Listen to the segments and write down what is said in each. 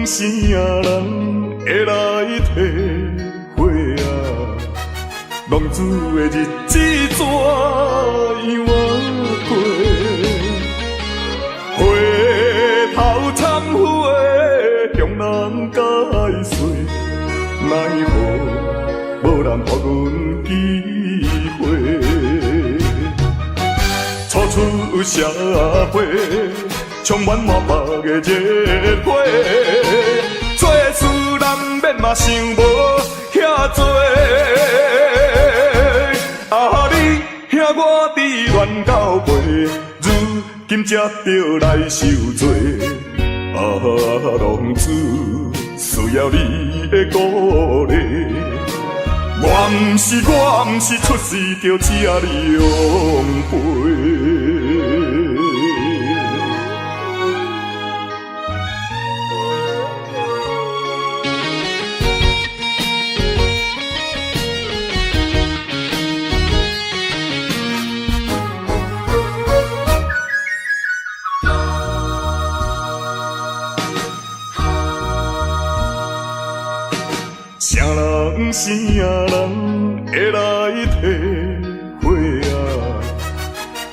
啥人会来体会啊？浪子的日子怎样过？回头忏悔，向人解释，奈何无人给阮机会？初出社会，充满满腹的热火，做事难免嘛想无遐多。啊，你兄我伫乱到背，如今才着来受罪。啊，浪子需要你的鼓励。我毋是出世就请你养陪。啥人啥人会来体会啊？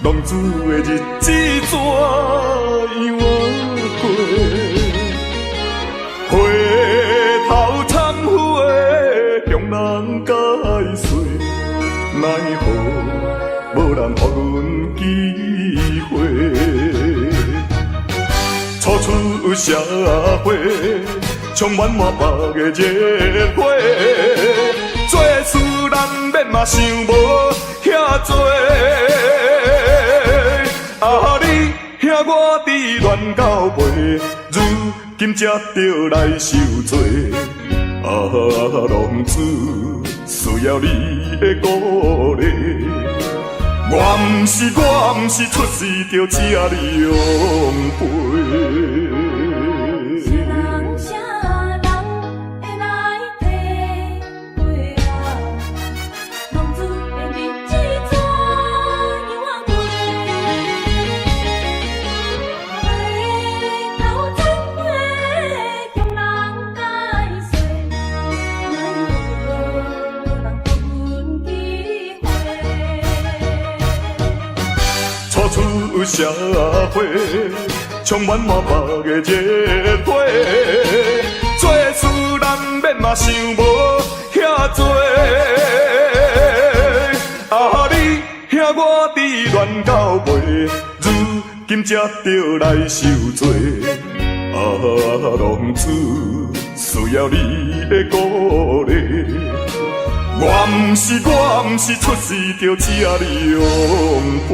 浪子的日子怎样过？回头忏悔，向人解释，奈何无人给阮机会？初出社会，充满满腹的热火，做事难免嘛想无遐多。啊，你兄我伫乱到背，如今才着来受罪。啊，浪子需要你的鼓励。我毋是出世就请你养陪。出社会，充满满腹的热火，做事难免嘛想无遐多。啊，你兄我伫乱到背，如今才着来受罪。啊，浪子需要你的鼓励。我毋是出世就请你养陪。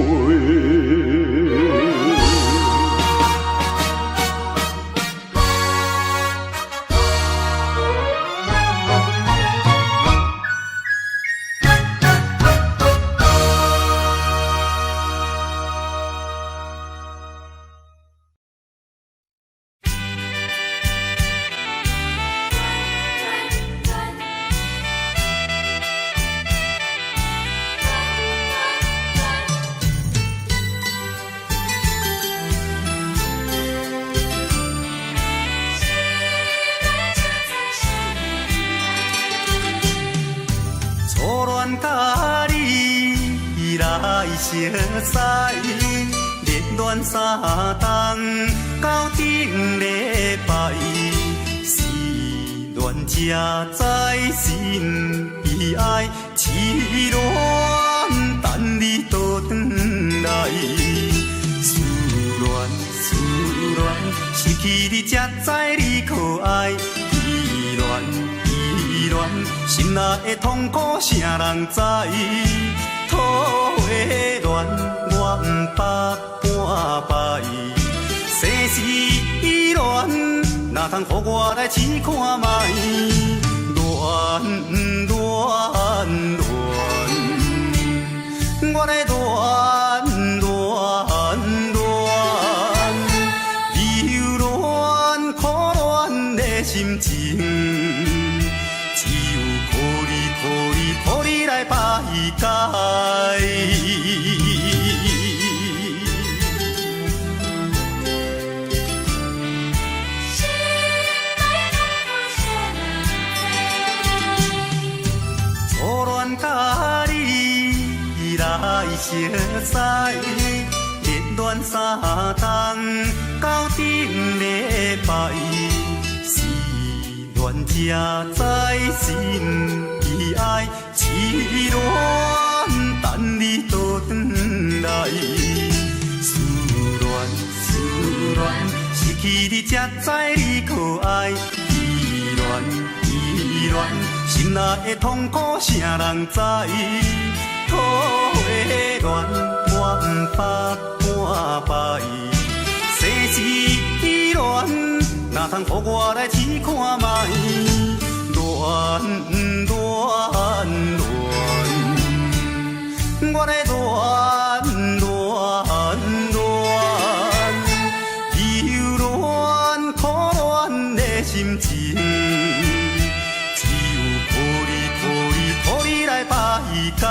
熟悉热恋三冬到顶礼拜，是恋才知心悲哀，痴恋等你倒转来。思恋，失去你才知你可爱。依恋，心内的痛苦啥人知？土花恋，我毋捌半摆。世事恋，哪通予我来试看卖？恋，我来恋，忧恋苦恋的心情，只有靠你来排解。熟悉，热恋3冬到顶礼拜，是恋才知心意爱，痴恋等你倒转来。思恋，失去你才知你可爱。依恋，心内的痛苦谁人知？土的恋我不捌半摆，世事依恋，哪通予我来试看卖？恋，我的恋。心情，只有靠你来排解。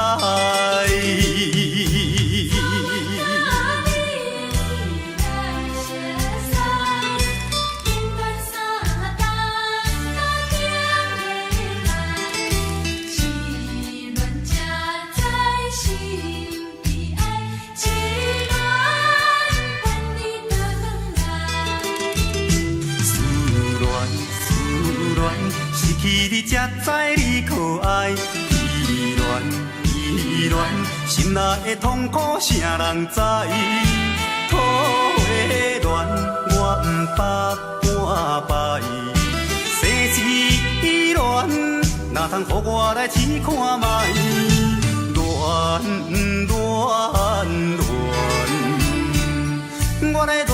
失去你才知你可爱，依恋，心内的痛苦谁人知？土的恋我不捌半摆，世事依恋，哪通予我来试看卖？恋，我的恋。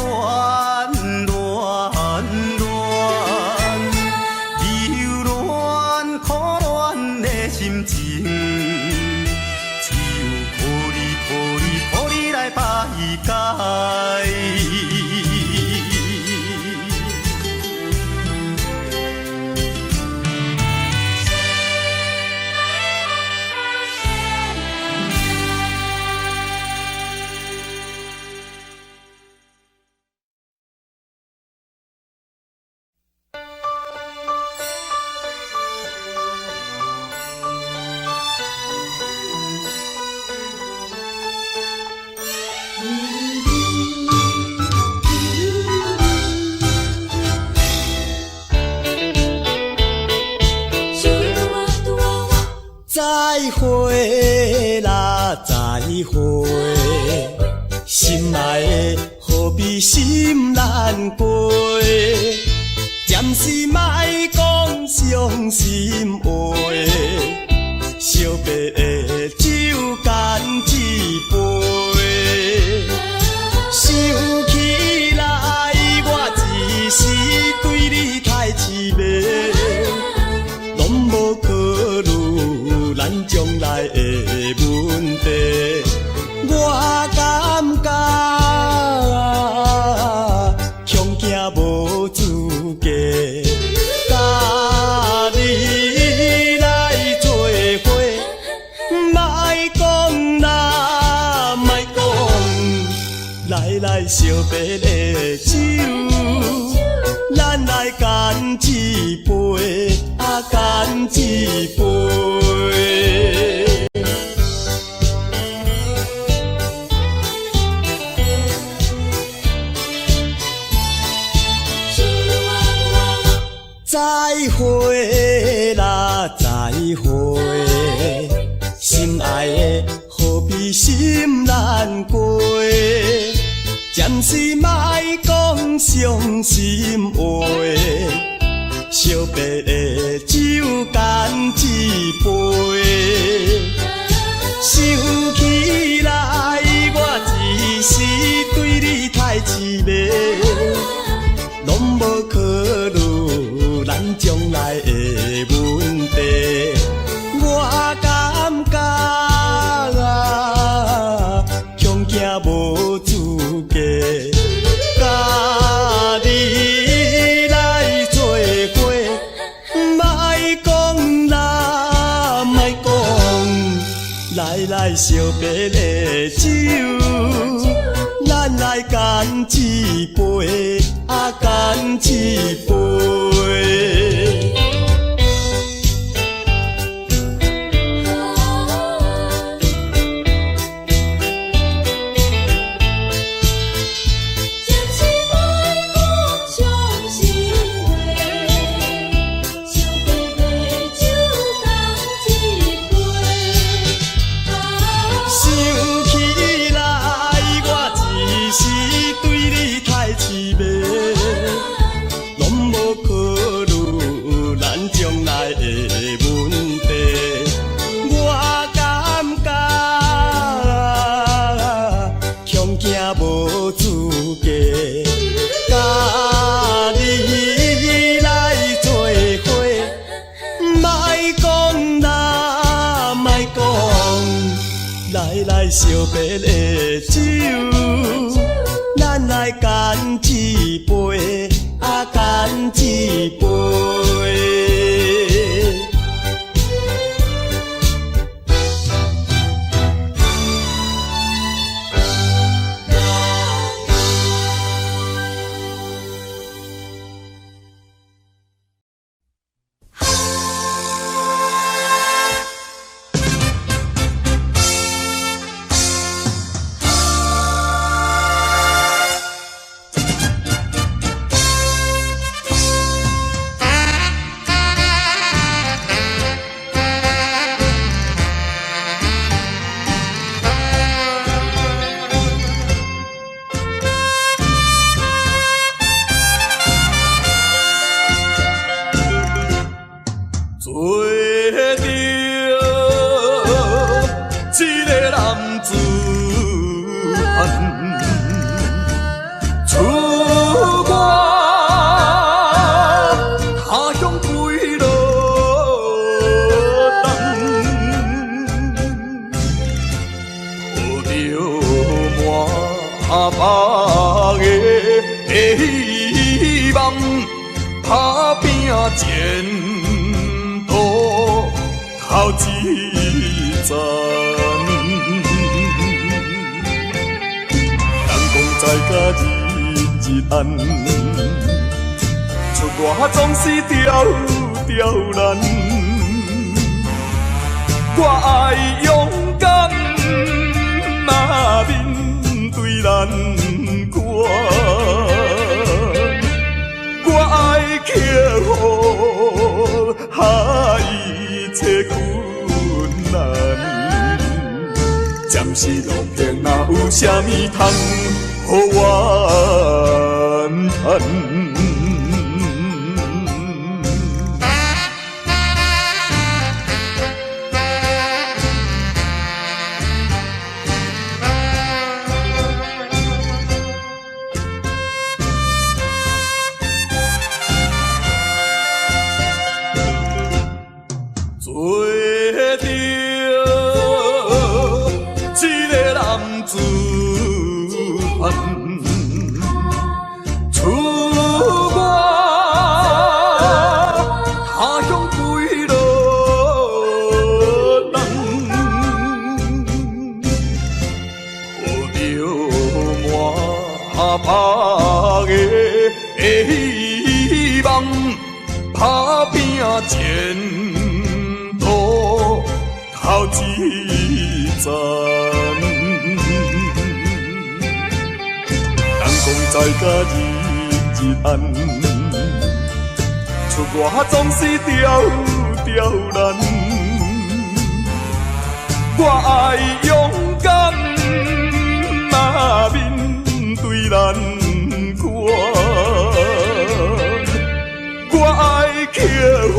心情，只有靠你来排解。再会啦，再会，心爱的何必心难过？暂时莫讲伤心话，惜别的酒干一杯。想起来，我一时对你太痴迷，拢无考虑咱将来的问题。我感觉恐惊无资格，甲你来做伙，莫讲啦，莫讲，来惜别的酒，咱来干一杯，干一杯。再会啦，再会，心爱的何必心难过？暂时莫讲伤心话，惜别的酒干一杯。想起来，我一时对你太痴迷，拢无考虑咱将来的问题。我感觉恐惊无资格，甲你来做伙，莫讲啦，莫讲，来惜别的酒，咱来干一杯，干一杯。别的酒，咱来干一杯，干一杯。前途头一站，人讲在甲日暗，出外总是刁难。我爱勇敢，嘛面对难关。我爱克服一切困难，暂时路平哪有啥物通予我怨叹？希望打拼前途头一站，人讲在甲日暗，出外总是刁难。我爱勇敢，嘛面对难关。我爱克服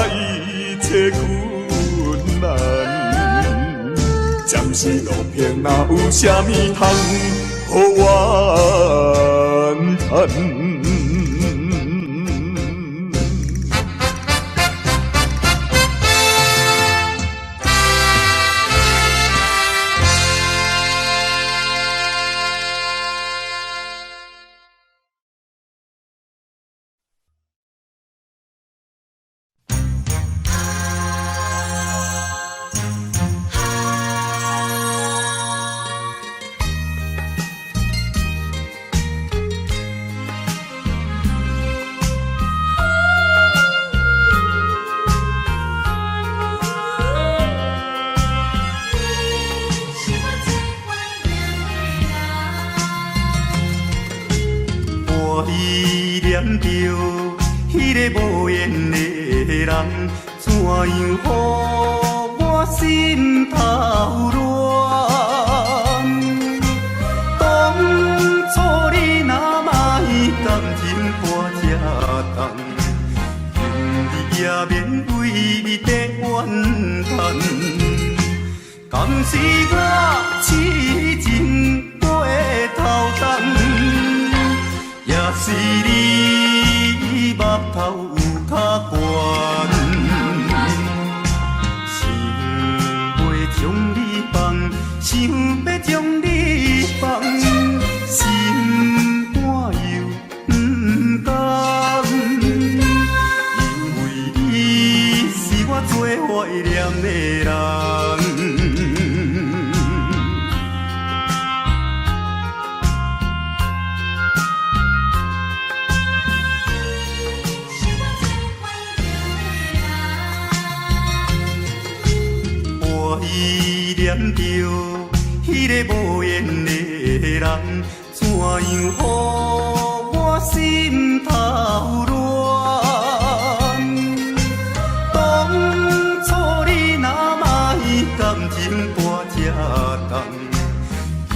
一切困难，暂时路平哪有啥物通予我怨叹？我依念着迄个无缘的人，怎样予我心头乱？当初你若莫感情破这重，今日也免为你在怨叹。敢是我痴情过头重？也是你目头有较悬，想袂将你念着迄个无缘的人，怎样予我心头乱？当初你若卖感情半只重，今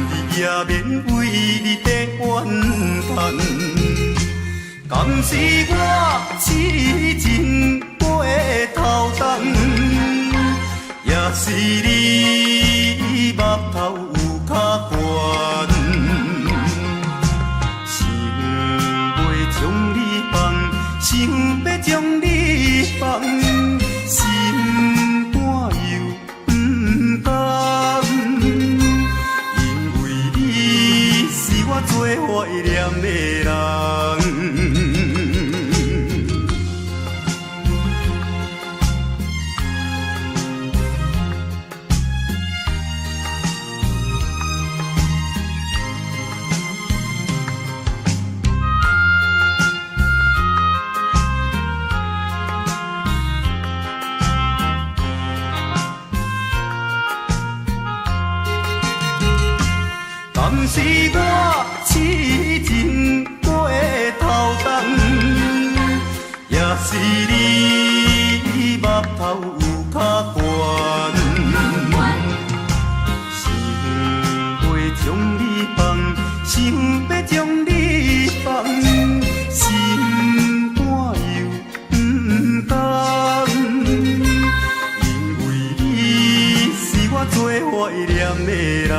日也免为你在怨叹。敢是我痴情过头重，也是你目头有较悬，想要将你放，想要将你放，心肝又不甘，因为你是我最怀念的人。敢是我痴情过头重，也是你目头有较悬，想要将你放，想要将你放，心肝又不甘，因为你是我最怀念的人。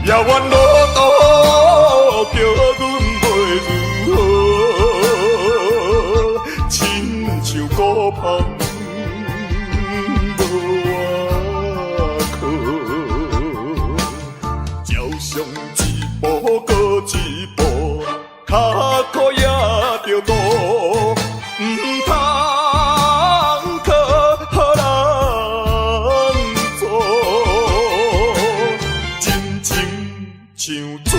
也怨路途叫阮袂如何，亲像孤芳无外靠，照常一步过一步，脚苦也着渡，毋通。像纸张张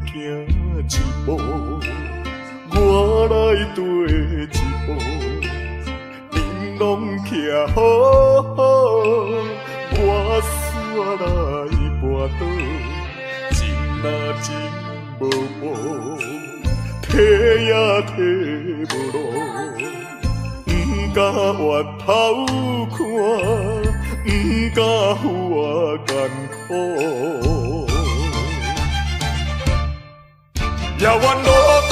行一步，我来跟一步，恁拢徛好好，我煞来跋倒，真若真无无，提也提无路，不敢回头看，不敢付我艰苦。也怨路途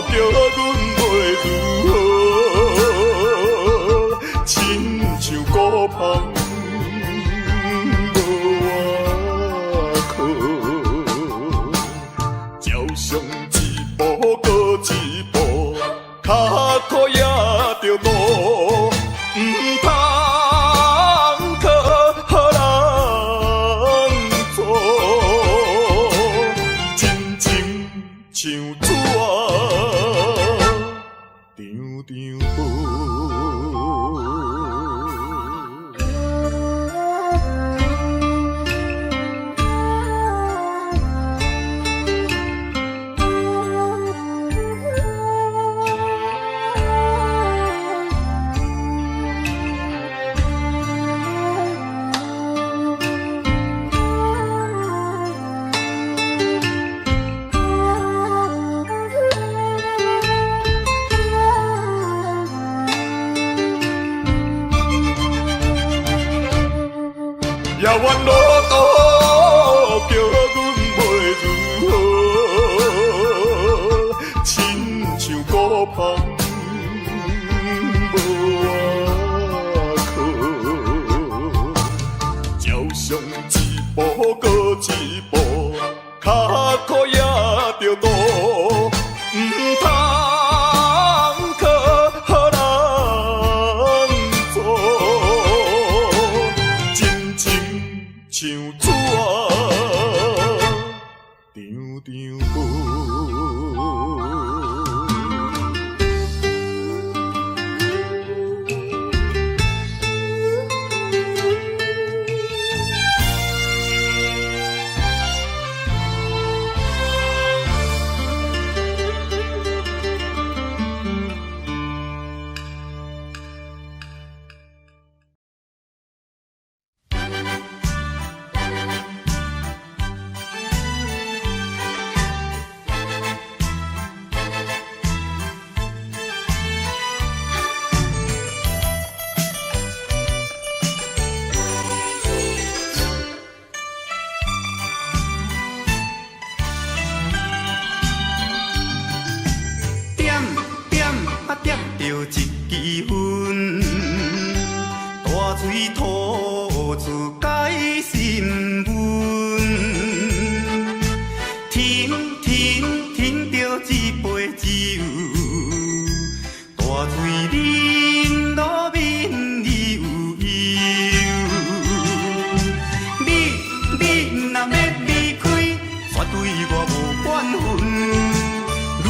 叫阮袂如何，亲像孤芳无外靠，照常也怨路途叫阮袂如何，亲像孤芳无外靠，照常一步过一步，脚苦也着渡，毋通靠人做，真情像纸张张薄。点着一支烟，大嘴吐出解心温，停着一杯酒，大嘴啉落面悠悠。你若要离开，绝对我无怨恨。如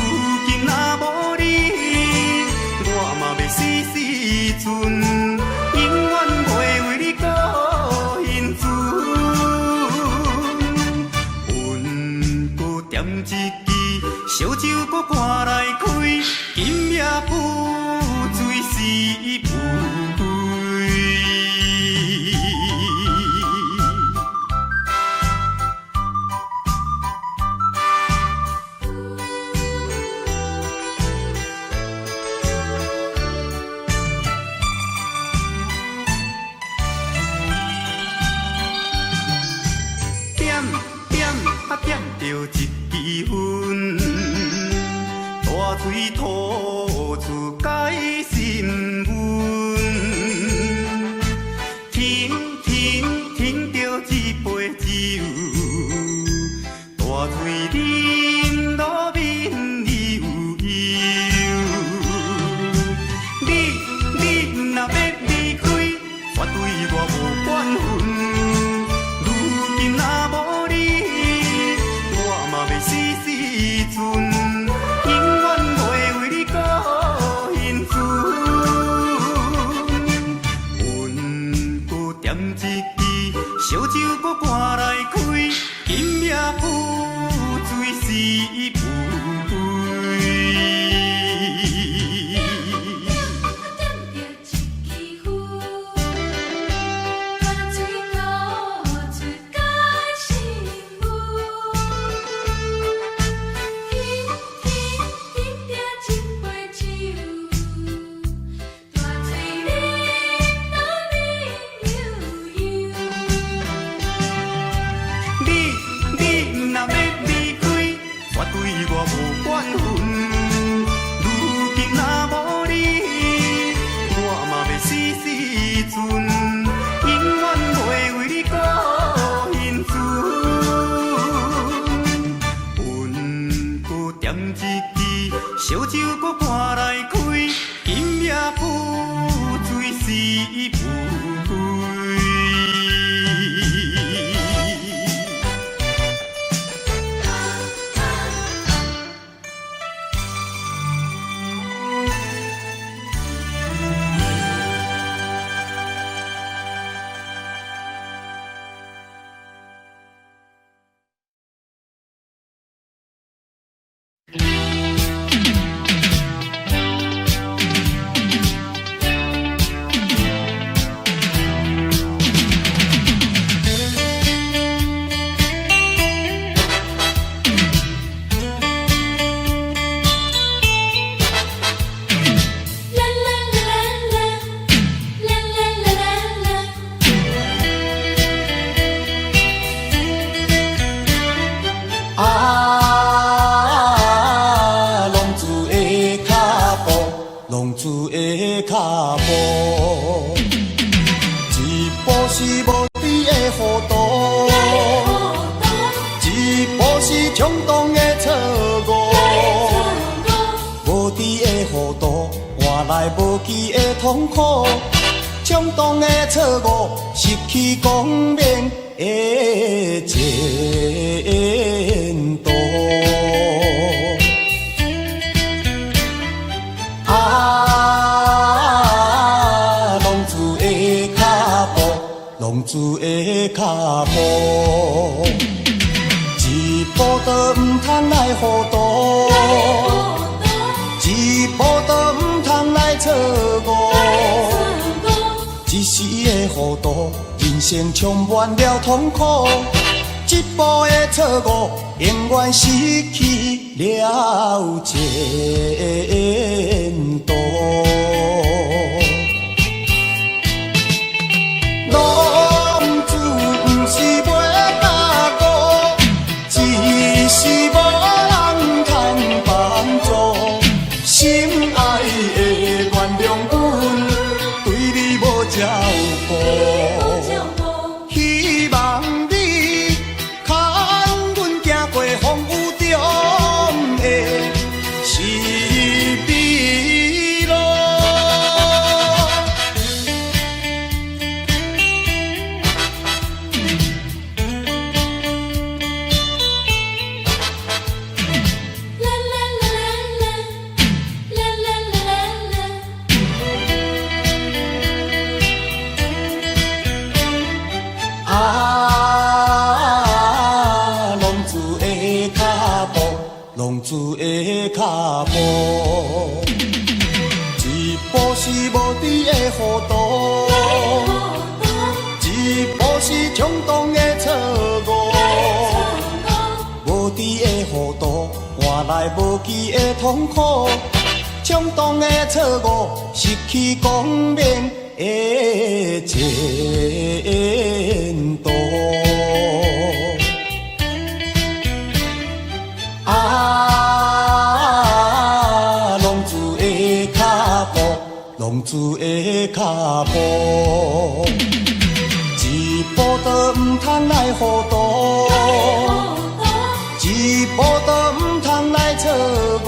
今若无你，我嘛要死死阵，永远袂为你搁因存。阮搁点一支烧酒，搁赶来开，今夜不醉是不对。点着一支烟，大嘴吐出解心温，停着一杯酒，大嘴啉落面悠悠。你若要离开，绝对我无怨恨。如今若无你，死死阵，永远袂为你搁因存。阮搁点一支烧酒，搁赶来开，今夜不醉是不对。对子的脚步，一步是无知的糊涂，一步是冲动的错误。无知的糊涂换来无期的痛苦，冲动的错误失去光明的前途。浪子的脚步，浪子的脚步，一步都唔通来糊涂，一步都唔通来错误。一时的糊涂，人生充满了痛苦。一步的错误，永远失去了前途。浪子不是袂踏过，只是无人通帮助。心爱的原谅阮，对你无照顾，希望你看阮行过风雨中的是悲路。浪子的脚步，一步是无知的糊涂，一步是冲动的错误。无知的糊涂换来无期的痛苦，冲动的错误失去光明的前途。浪子的脚步，一步都唔通来糊涂，一步都唔通来错误。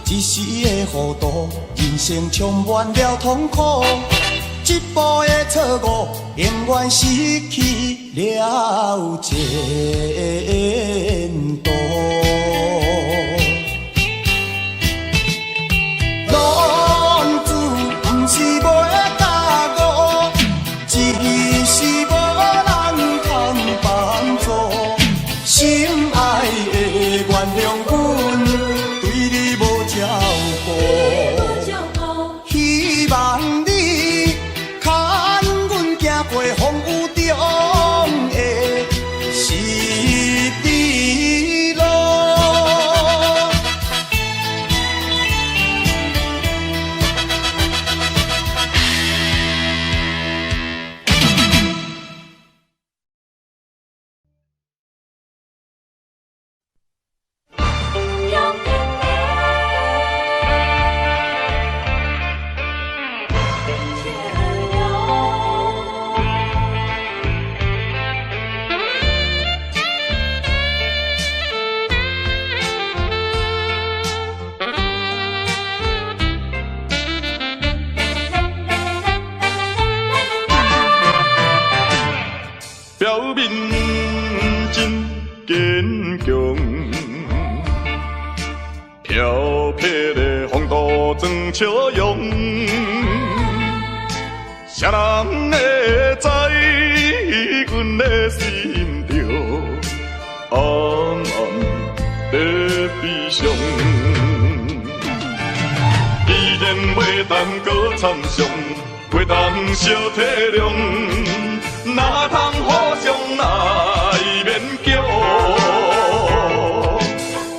一时的糊涂，人生充满了痛苦。一步的错误，永远失去了前途。是袂踏误，只是无人通帮助。心爱的原谅阮，对你无照顾，希望你看阮行过风雨中的是悲路。表面真坚强，漂泊的风度装笑容。谁人会知阮的心着暗暗在悲伤？既然袂当搁参详，袂当相体谅。哪通互相来勉强？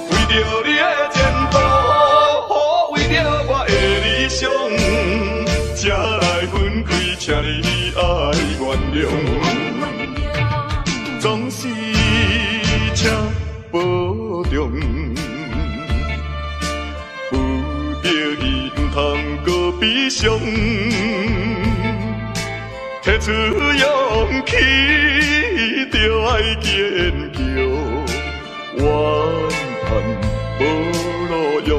为着你的前途，为着我的理想，才来分开，请你爱原谅。总是请保重，有着伊。通搁悲伤，提出勇气，就爱坚强，怨叹无路用。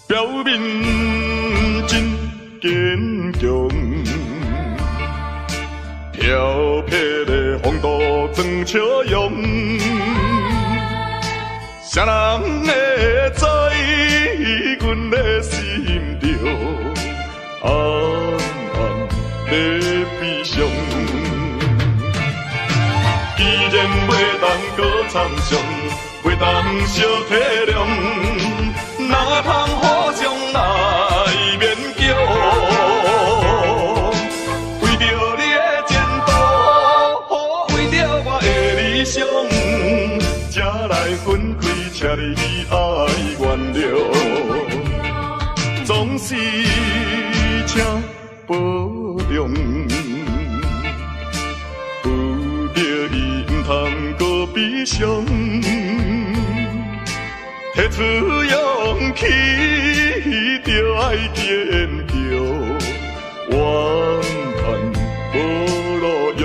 表面真坚强，漂泊的风度装笑容，谁人会知阮的心中暗暗在悲伤？既然袂当搁参详，袂当小体谅。哪通互相来勉强？为着你的前途，为着我的理想，才来分开，请你爱原谅。总是请保重，不着伊毋通搁悲伤。提出勇气，就爱坚强，怨叹无路用。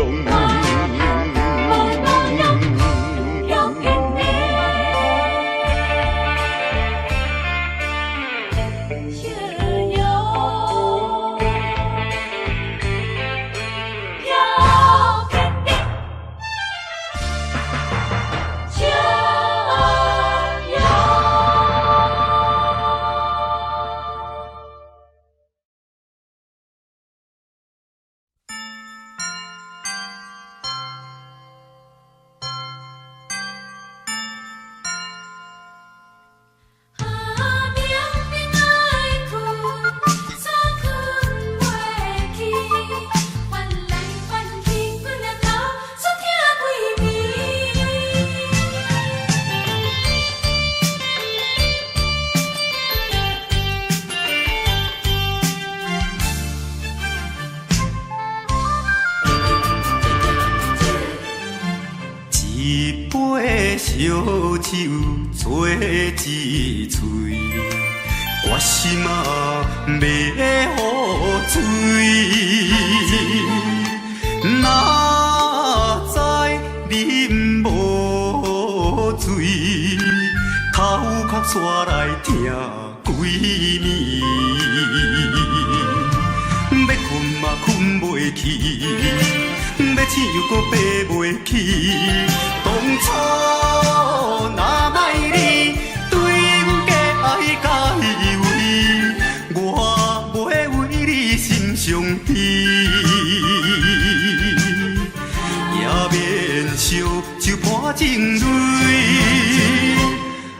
烧酒做一嘴，我心啊要好醉。哪知啉无醉，头壳刷来疼几暝。要困嘛困袂去，要醒又搁爬袂起。当初若莫你对阮假爱假以为，我袂为你心伤悲，也免烧酒泼情泪。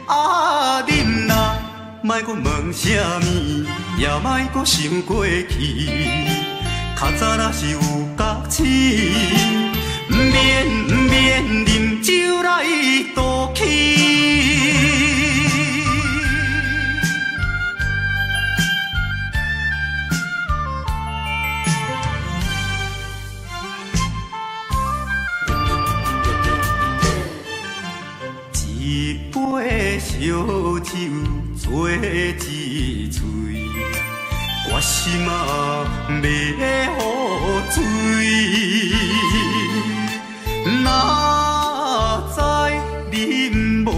啊，恁若莫搁问啥物，也莫搁想过去。较早若是有觉醒，不免啉酒来赌气。一杯烧酒做一嘴，我心啊要好醉。哪知啉无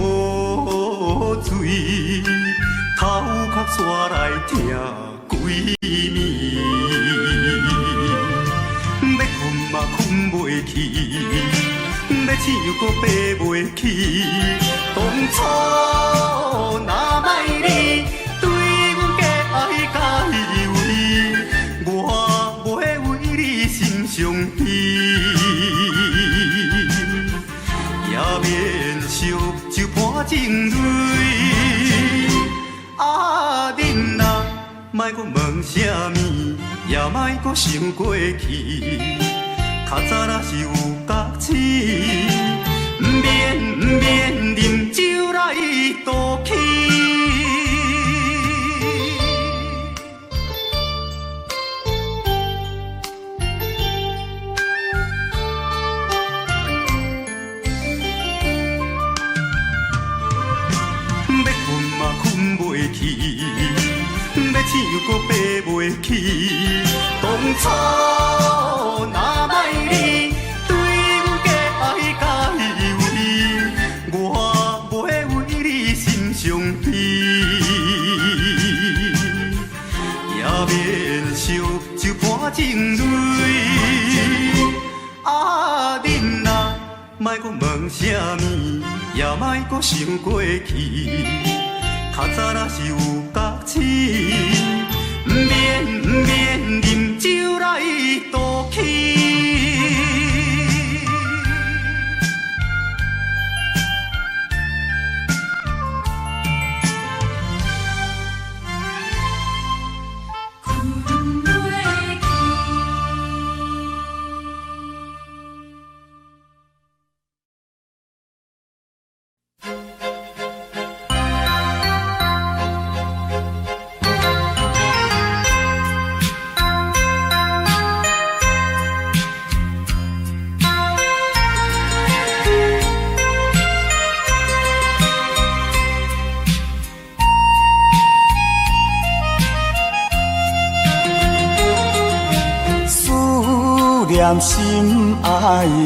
醉，头壳刷来疼几暝。要困嘛困袂去，要醒又搁爬袂起。当初若莫你对阮假爱假以为，我袂为你心伤悲，也免烧酒泼情泪。啊，恁若莫搁问啥物，也莫搁想过去。较早若是有觉醒，毋免啉酒来赌气。要困嘛困袂去，要醒又搁爬袂起。当初若莫你对阮假甲以为，我袂为你心伤悲，也免烧酒盘情泪。啊，恁若莫搁问啥物，也莫搁想过去。较早若是有觉醒，毋免啉酒来赌气。念心爱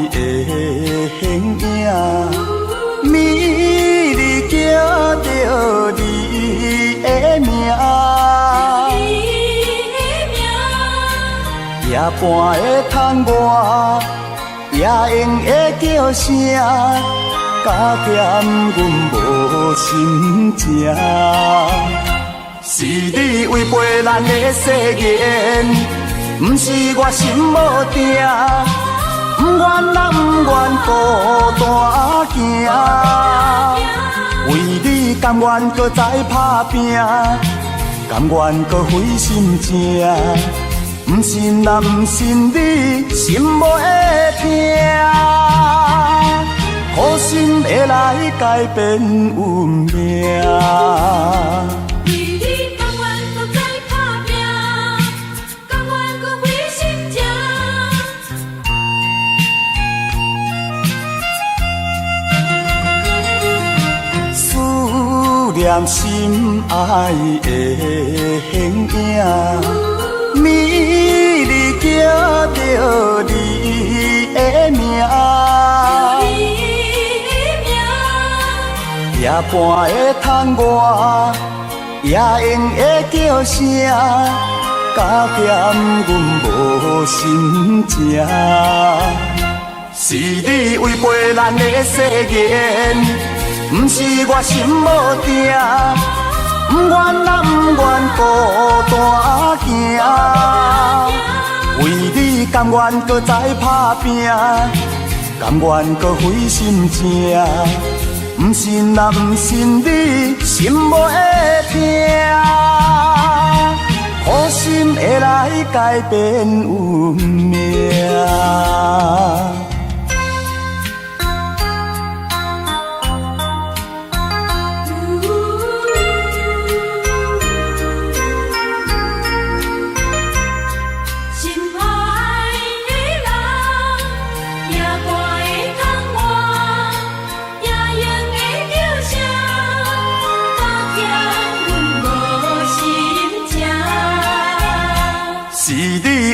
的形影，美丽叫着你的名，夜半的窗外，也用的叫声，加减阮无心情。是你违背咱的誓言。不是我心无定，不愿啦，不愿孤单行。为你甘愿搁再打拼，甘愿搁费心情。不信啦，不信你心无会痛，苦心会来改变运命。念心爱的形影，美丽叫着你的名，夜半的窗外，也用的叫声，加减阮无心情。是你违背咱的誓言。不是我心无定，不愿啦，不愿孤单行。为你甘愿搁再打拼，甘愿搁费心情。不信啦，不信你心无会痛，苦心会来改变运命。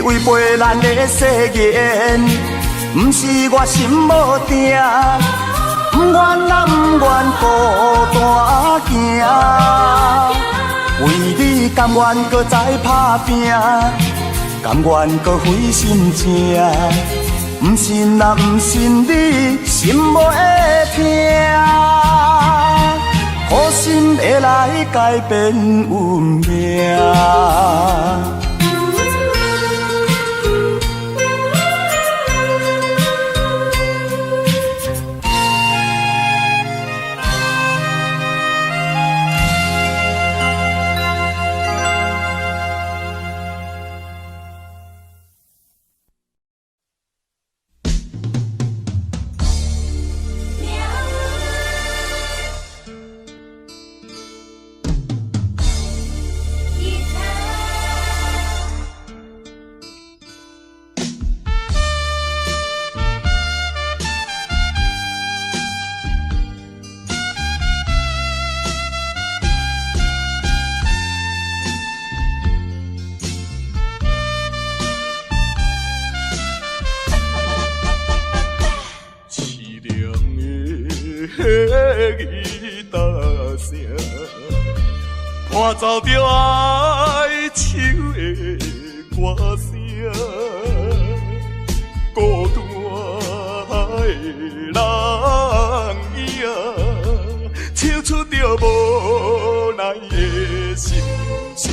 违背咱的誓言，不是我心无定，不愿啦，不愿孤单行。为你甘愿搁再打拼，甘愿搁费心情。不信啦，不信你心无会痛，苦心会来改变运命。答声，伴奏着哀愁的歌声，孤单的人影，唱出着无奈的心声。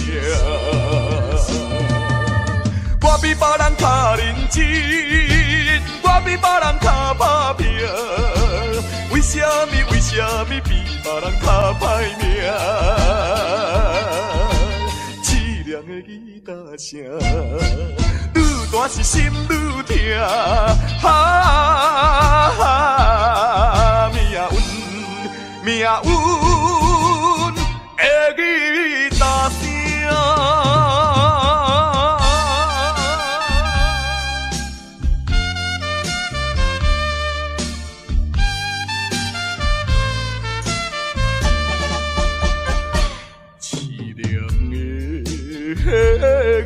我比别人较认真，我比别人较打拼，为什么比别人较歹命？凄凉的吉他声，愈大是心愈痛。命运的吉他声。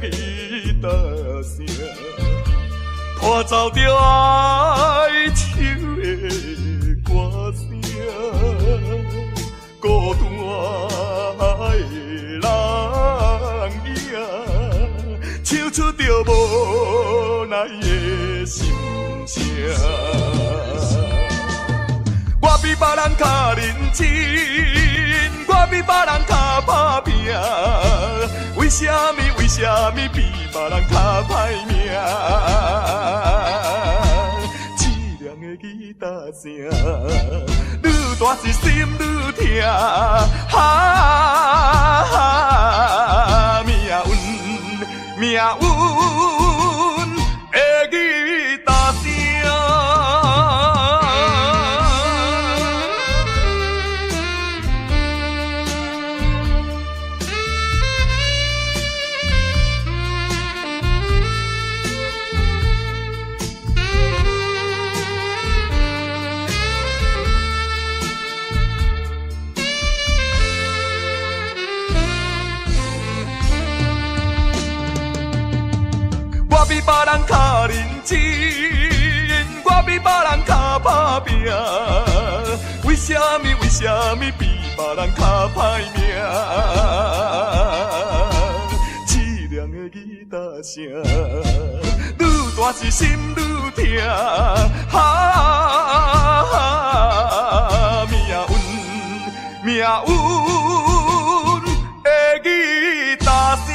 吉他声，伴奏着哀愁的歌声，孤单的人影，唱出着无奈的心声。我比别人较认真，我比别人较打拼，为什么比别人较歹命？凄凉的吉他声，愈大是心愈痛。命运的吉他声。我比别人较认真，我比别人较打拼，为什么比别人较歹命？凄凉的吉他声，愈大是心愈痛。命运的吉他声。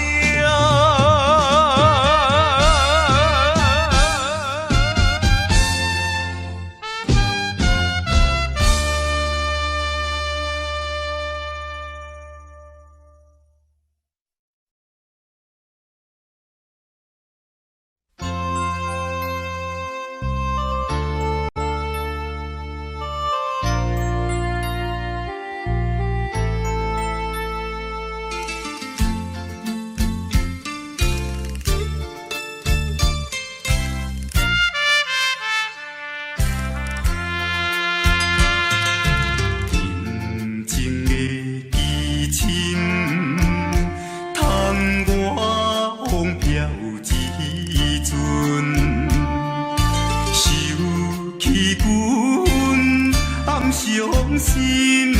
伤心，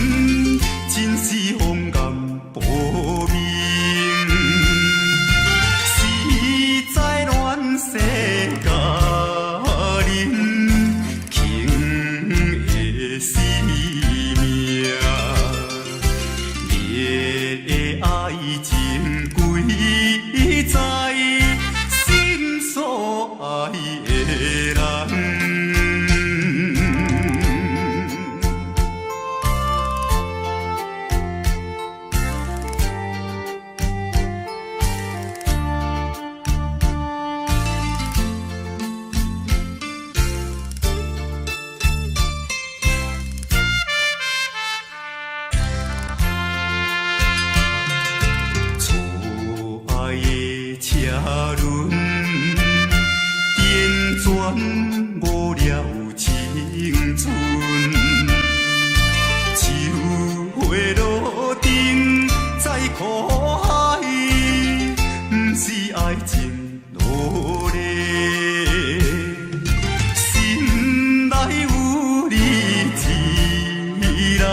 真是风眼无明。实在恋世佳人，情的生命，烈的爱情贵在心所爱的人。车轮点转无了青春，秋花落定在苦海，不是爱情努力，心内有你一人，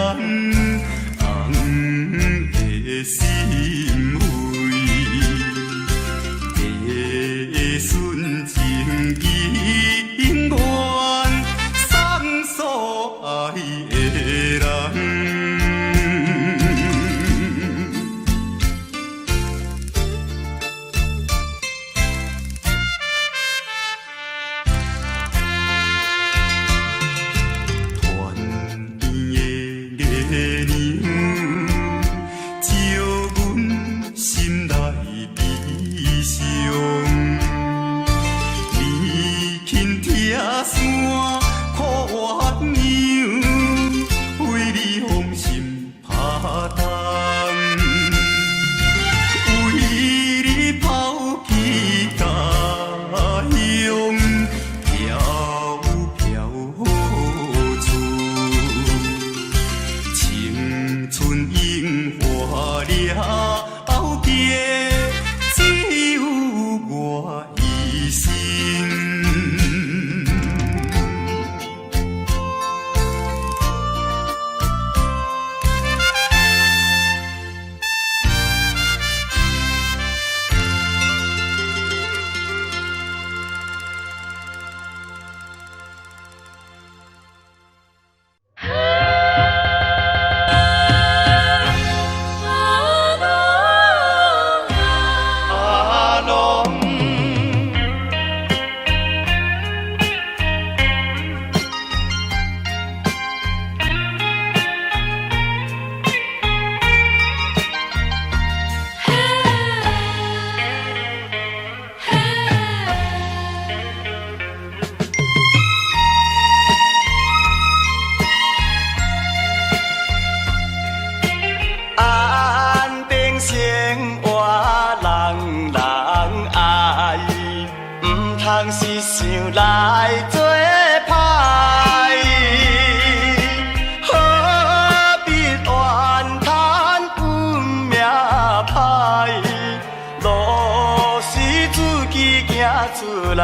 内。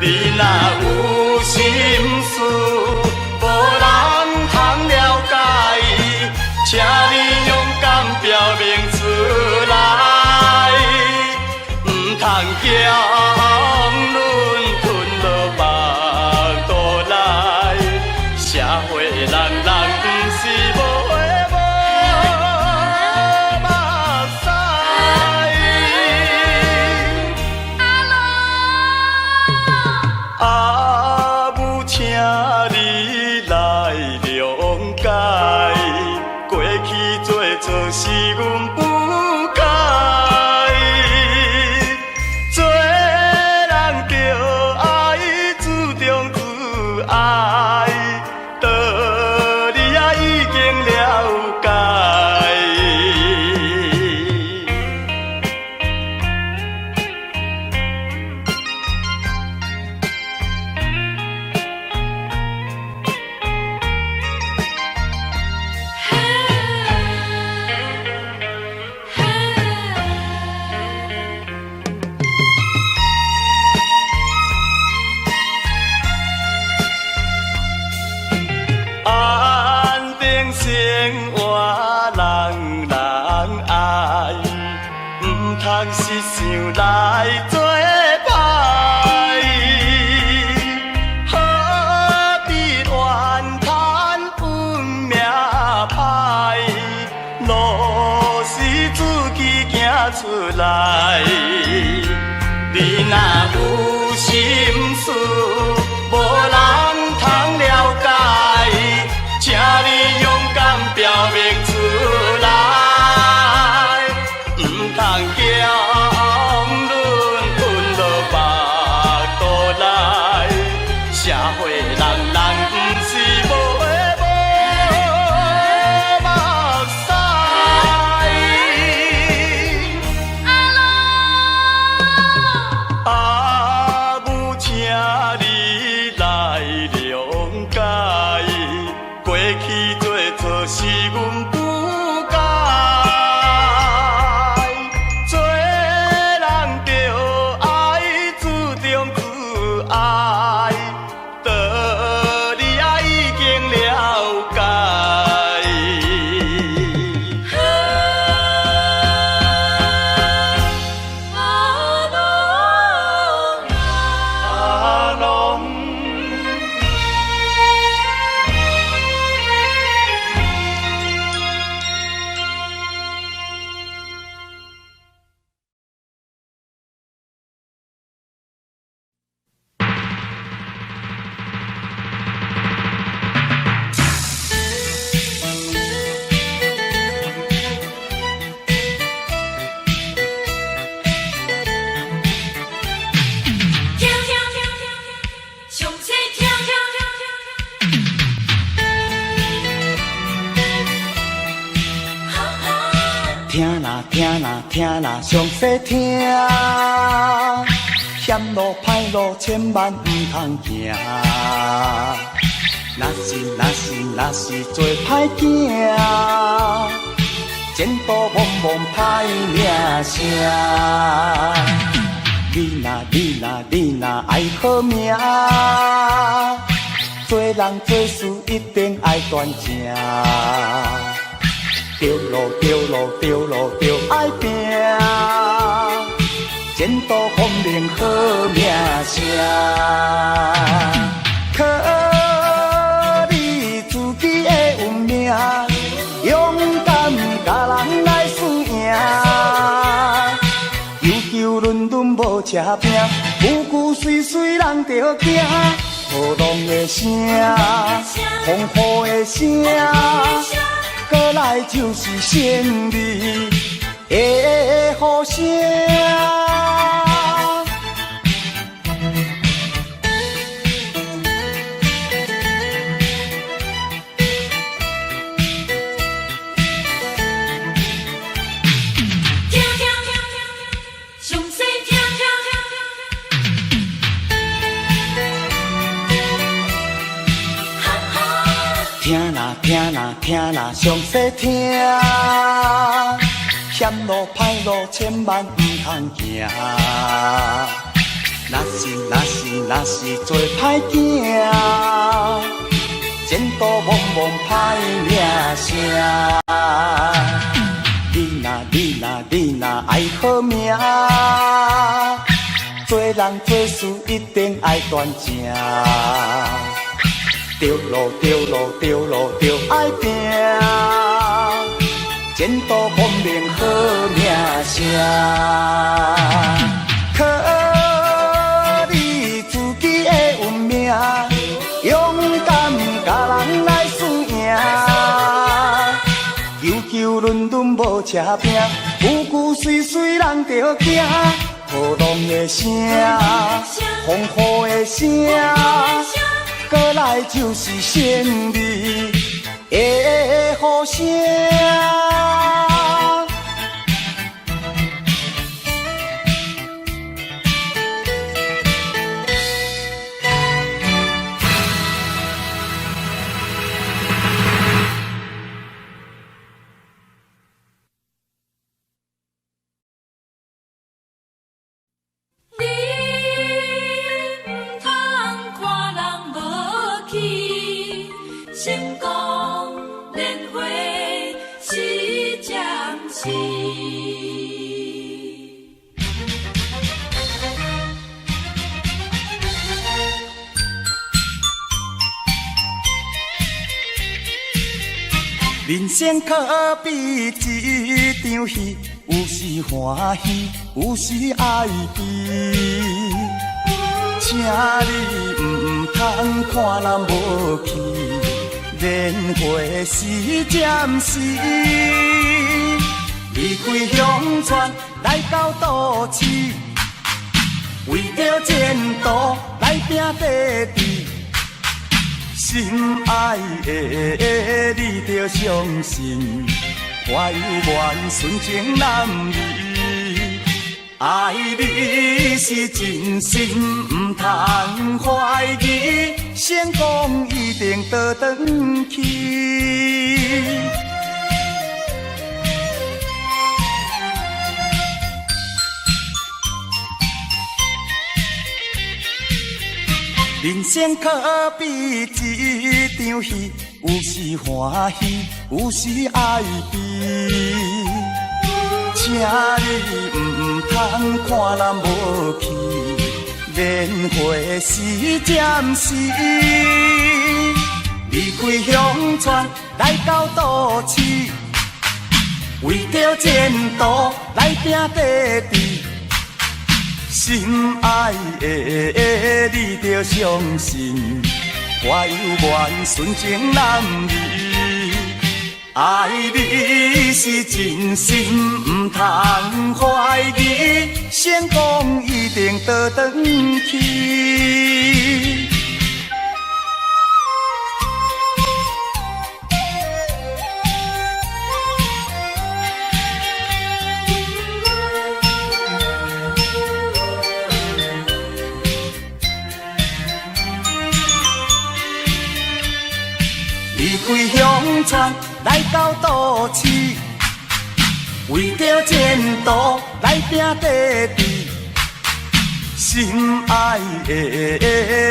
你若有心事，无人通了解，请你勇敢表明出来，唔通强论吞落腹肚内。社会人人不是无话无目屎。阿母，请你来谅解，过去做错是阮不该。做人着爱自重自爱，道理也已经了解。安定生活人人爱，唔通是想来做歹。何必怨叹运命歹，路是自己行出来。你若有心事，无人通了解，请你勇敢表明出来，唔通强论吞落腹肚内。社会人人不是无话无目屎。阿母，请你来谅解，过去做错是阮不该。做人着爱自重自爱，道理也已经了解。阿龙。上西听，听啦，详细听。险路歹路，千万唔通行。若是做歹囝，前途茫茫歹名声。你若爱好命，做人做事一定爱端正。着路爱拼，前途光明好名声。靠你自己的运命，勇敢甲人来输赢。求伦敦无车拼，句句碎人着惊。无浪的声，风雨的声。过来就是胜利的呼声。上西听，听啦，详细听。险路歹路，千万唔通行。若是做歹囝，前途茫茫歹名声。你若爱好命，做人做事一定爱端正。着路着爱拼，前途光明好名声。靠你自己的运命，勇敢甲人来输赢。求伦敦无车拼，句句碎人着惊。雨浪的声，风雨的声。过来就是胜利的呼声。成功年华是暂时，人生可比一场戏，有时欢喜，有时哀悲。请你唔通看人无去。年华是暂时，离开乡村来到都市，为着前途来拼地志。心爱的你着相信，我有缘纯情男儿，爱你是真心，唔通怀疑。成功一定倒转去，人生可比一场戏，有时欢喜，有时哀悲。请你唔通看人无去。年华是暂时，离开乡村来到都市，为着前途来拼地志。心爱的你着相信，我有缘纯情男儿，爱你是真心，唔通怀疑。成功一定倒转去。离开乡村来到都市，为着前途来拼地志。心爱的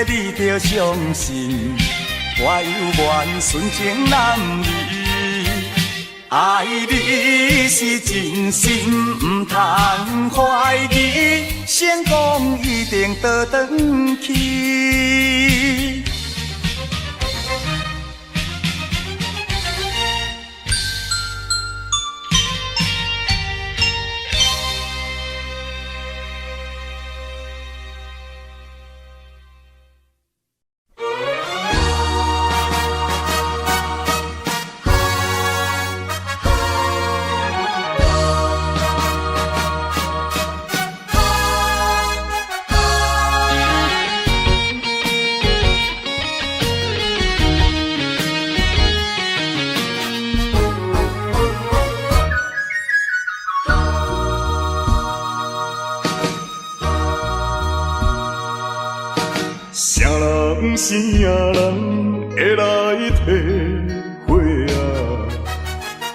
你着相信，我有缘纯情男儿，爱你是真心，唔通怀疑。成功一定倒转去。啥人会来体会啊？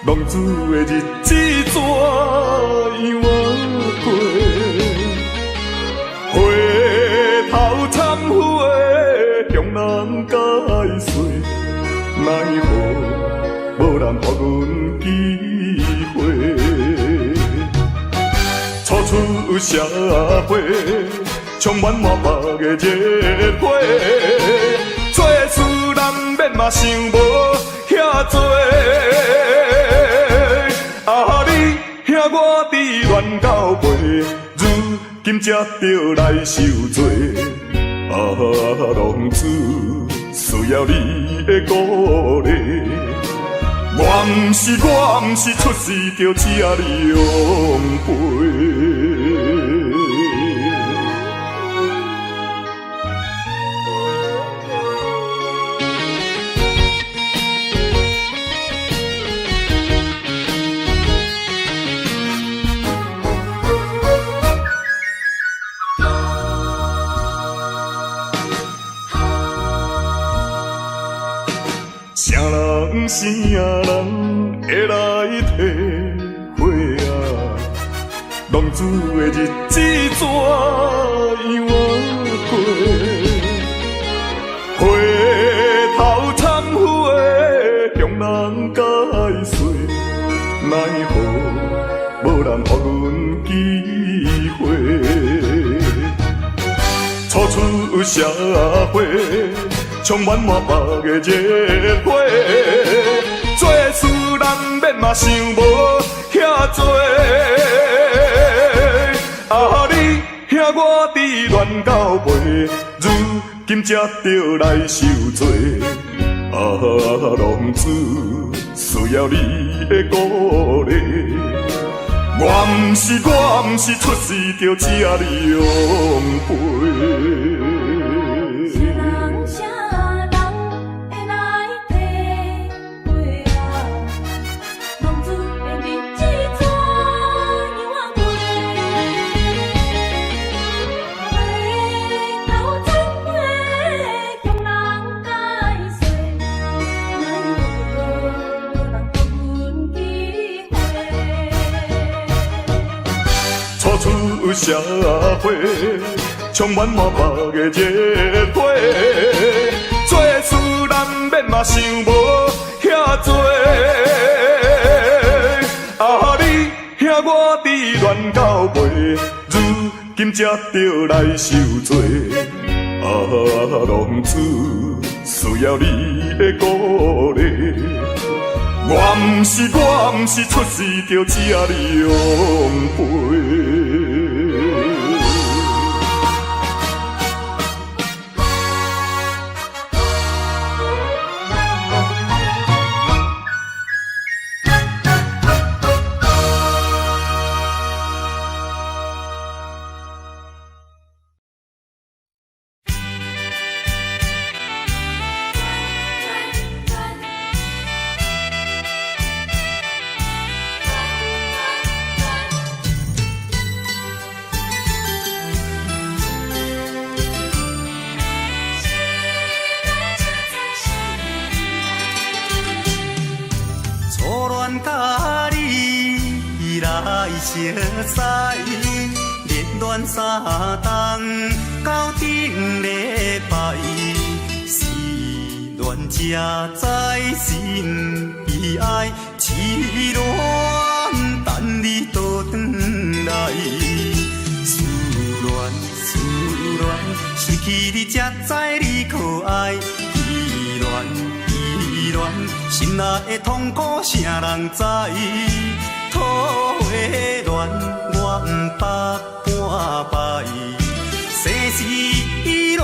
浪子的日子怎样过？奈何无人给阮机会。初出社会，充满满目的热火，做事难免嘛想无遐多。啊，你兄我伫乱到尾，如今才着来受罪。啊，浪子需要你的鼓励。我毋是出世就请你养陪。啥人会来体会啊？浪子的日子怎样过？回头忏悔，向人解释，奈何无人给阮机会？初出社会，充满满目的热火，做事难免嘛想无遐多。啊，你兄我伫乱到尾，如今才着来受罪。啊，浪子需要你的鼓励。我毋是出世就请你养陪。初出社会，充满满目的热火，做事难免嘛想无遐多。啊，你兄我伫乱到尾，如今才着来受罪。啊，浪子需要你的鼓励。我毋是出世就请你养陪。甲你来相识，热恋三冬到顶礼拜，是恋才知心悲哀，痴恋等你倒转来，思恋失去你才知你可爱，依恋心内的痛苦，啥人知？土的恋，我不捌半摆。世事恋，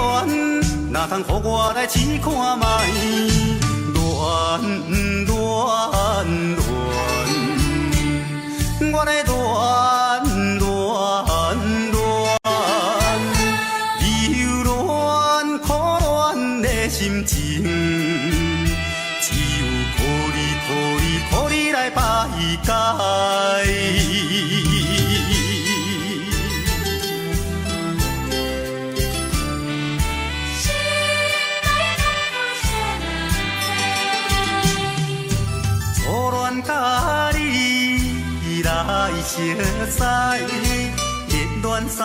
哪通予我来试看卖？恋，我来恋，留恋苦恋的心情。予你来排解。初恋甲你来相识，热恋三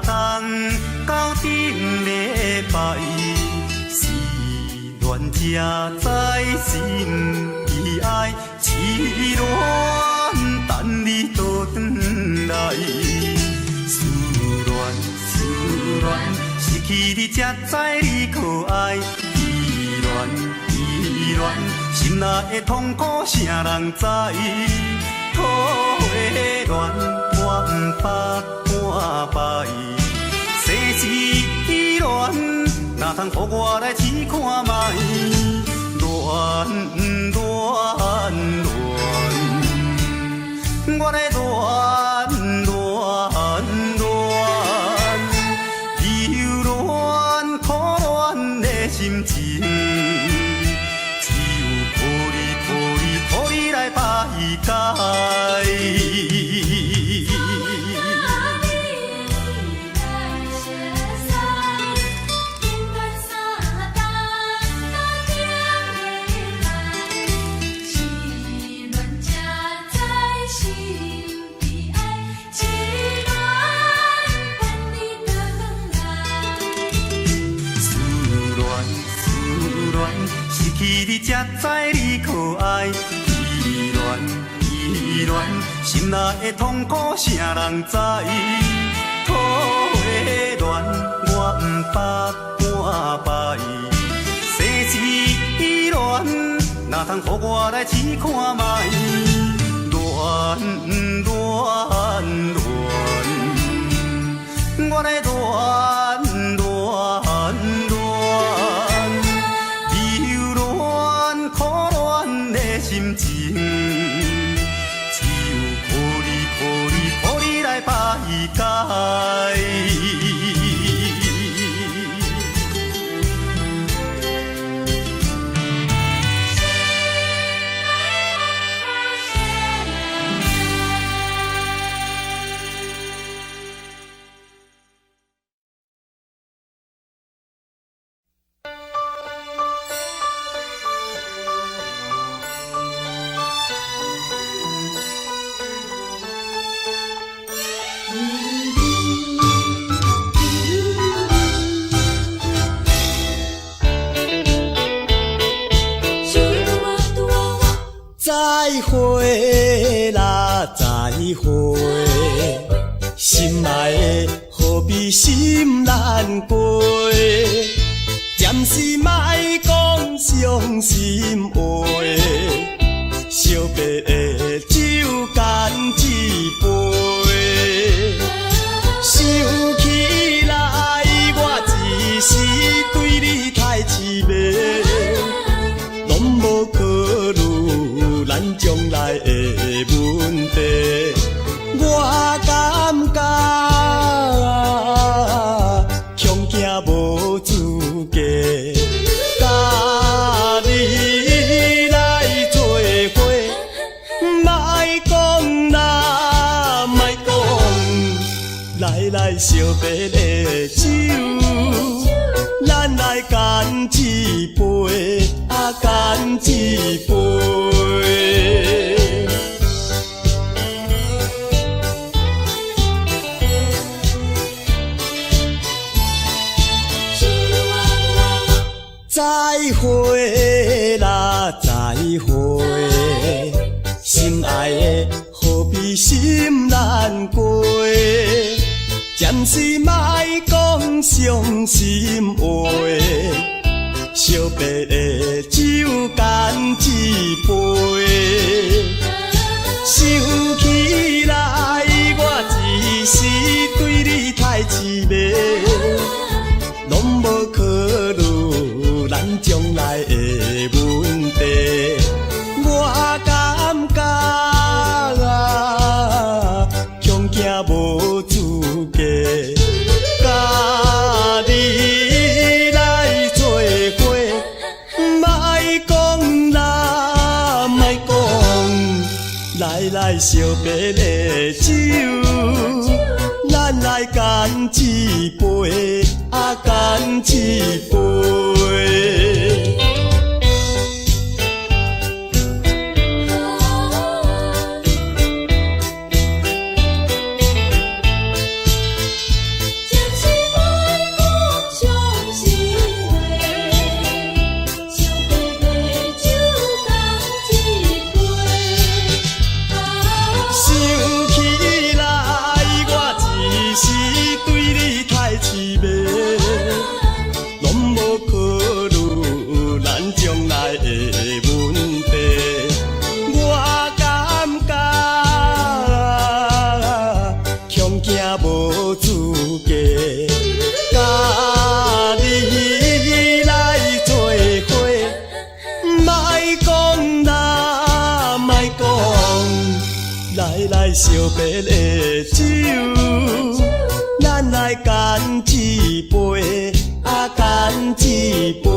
冬到顶礼拜，是恋才知心意爱，痴恋等你倒转来。思恋，失去你才知你可爱。依恋，心内的痛苦谁人知？土的恋，我不捌半摆。世事恋，哪通予我来试看卖？恋，我来恋。忧恋、苦恋的心情，只有予你来排解。你才知你可爱，依恋，心内的痛苦谁人知？土的恋，我不捌半摆。世事恋，哪通予我来试看卖？恋，我来恋。心情，只有予你来排解。再会啦，再会，心爱的何必心难过？暂时莫讲伤心话，惜别的酒干一杯。想起来，我一时对你太痴迷，拢无考虑咱将来的问题。我感觉恐惊无资格，甲你来做伙，莫讲啦，莫讲，来惜别的酒，咱来干一杯，干一杯。再会啦，再会，心爱的何必心难过？暂时莫讲伤心话，惜别的酒干一杯。想起来，我一时对你太痴迷，拢无考虑咱将来的问题。我感觉恐惊无资格，甲你来做伙，莫讲啦，莫讲，来惜别的酒，咱来干一杯，干一杯。暂时莫讲伤心话，惜别讲，来来烧白的酒，咱来干一杯，啊干一杯。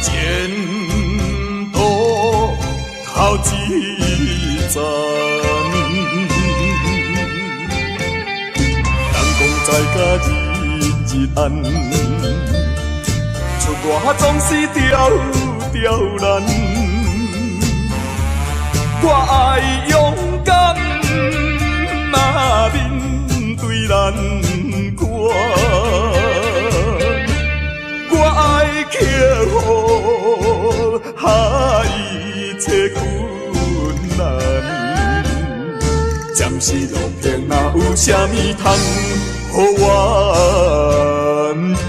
前途头一站，人讲在甲日暗，出外总是刁难。我爱勇敢，面对难关。我爱克服一切困难，暂时路边哪有啥物通予我叹？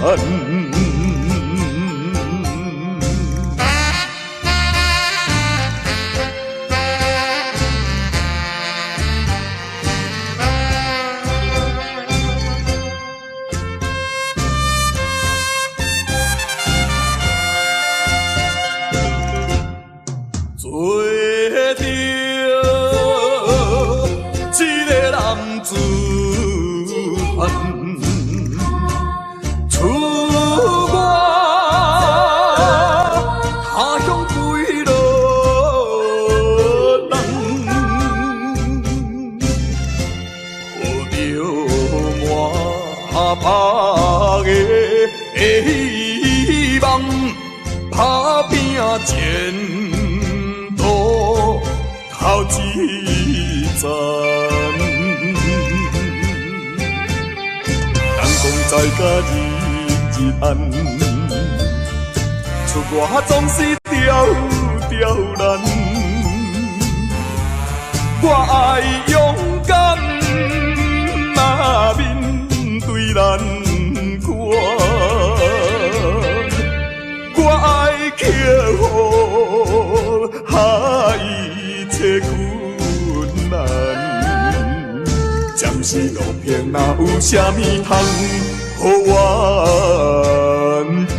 希望打拼前途头一站，人讲在甲日暗，出外总是刁难。我爱勇敢，面对难关。我爱克服一切困难，暂时路边哪有啥物通予我叹？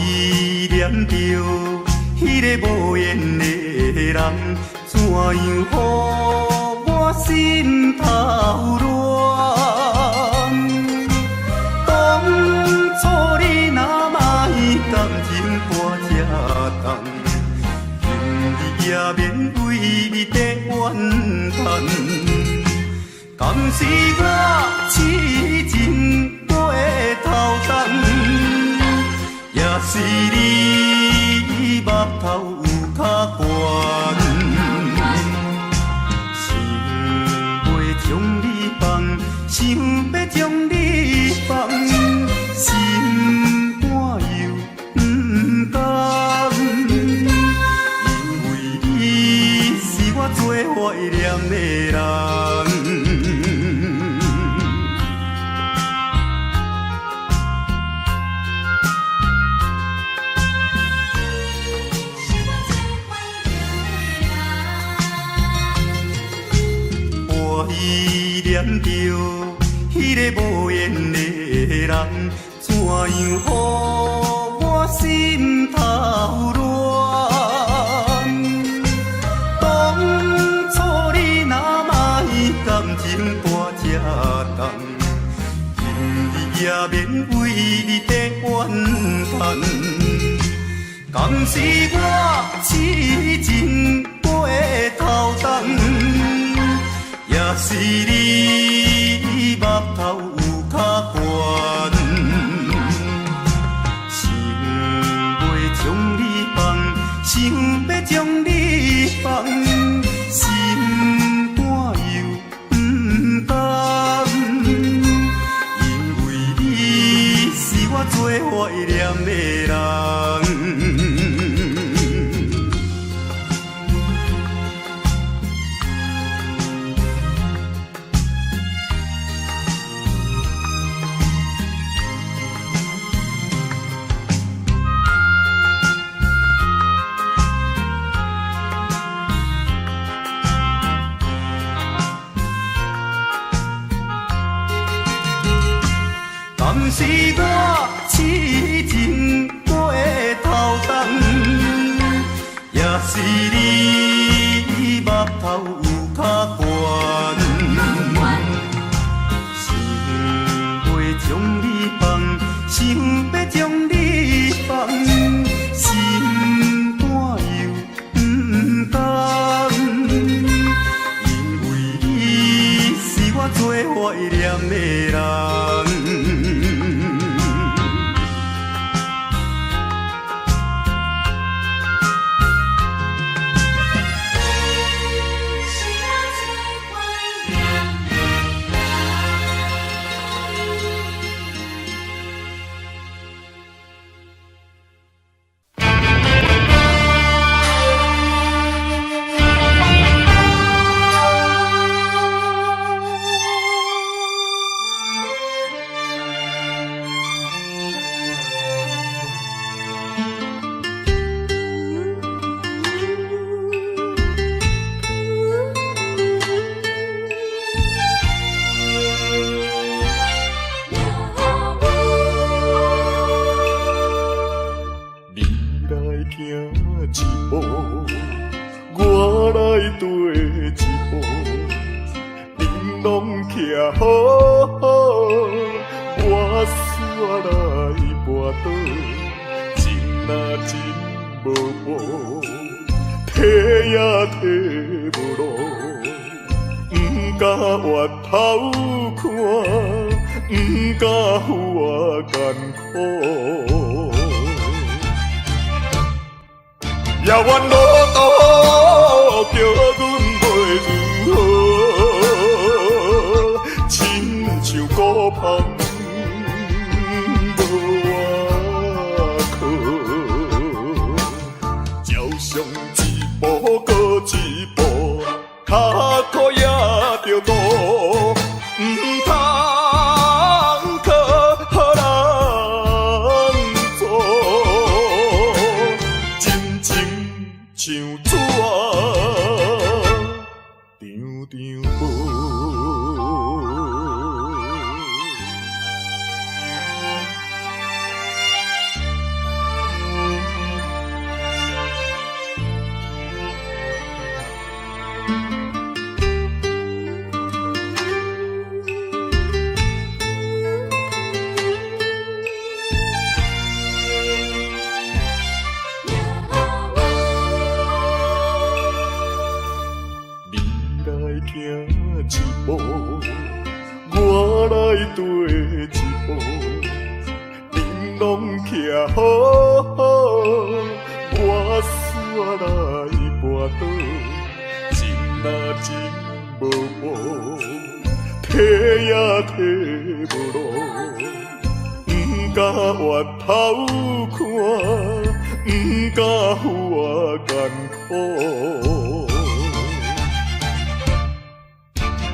依念着迄个无缘的人，怎样予我心头乱？当初你若莫感情破这重，今日也免为你在怨叹。敢是我痴情过头重？也是你目头有较悬，的人。我依念着迄个无缘的人，怎样予我心头乱？当初你若卖感情半只重，今日也免为你在怨叹。敢是我痴情背头重？也是你目头有较悬，想要将你放，想要将你放，心肝又不甘，因为你是我最怀念的人。敢是我痴情背头重，也是你目头有较悬，想要将你放，想要将你放，心肝又不甘，因为你是我最怀念的人。也怨路途叫阮袂如何，亲像孤芳无外靠，照常一步搁一步，脚苦也着渡，毋通靠人做，真情像纸张张无。我来跟一步，恁拢徛好好，我煞来跋倒，心若真无无，提也提无路，毋敢回头看，毋敢付我艰苦。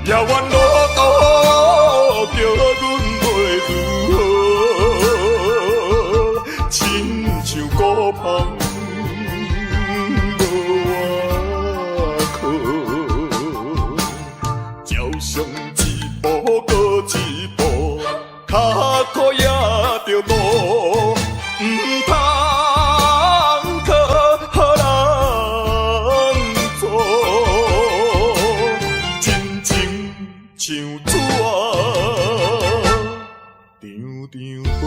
遥远路途叫阮袂如何，亲像孤芳无外靠，照常一步搁一步，脚苦也着路，毋通靠人做，真情像纸张张薄。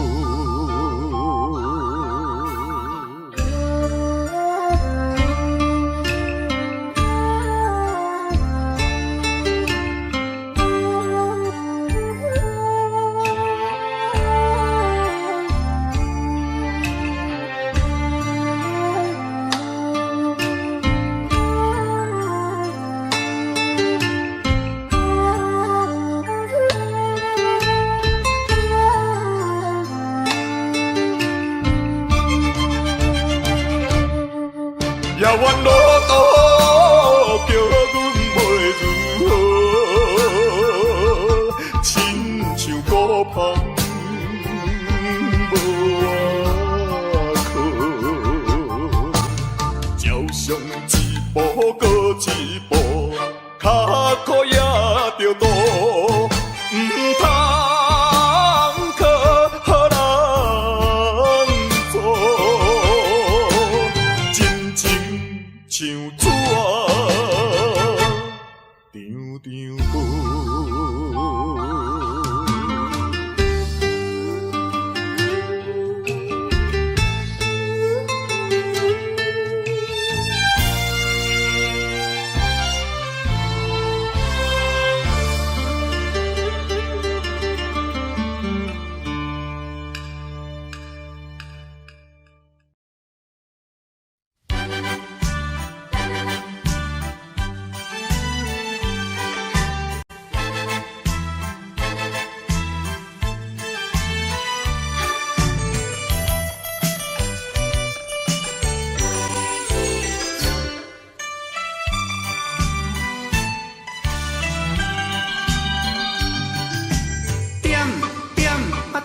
遥远路途叫阮袂如何，亲像孤芳无外靠，照常一步搁一步，脚苦也着路，毋通靠人做。像纸张张薄。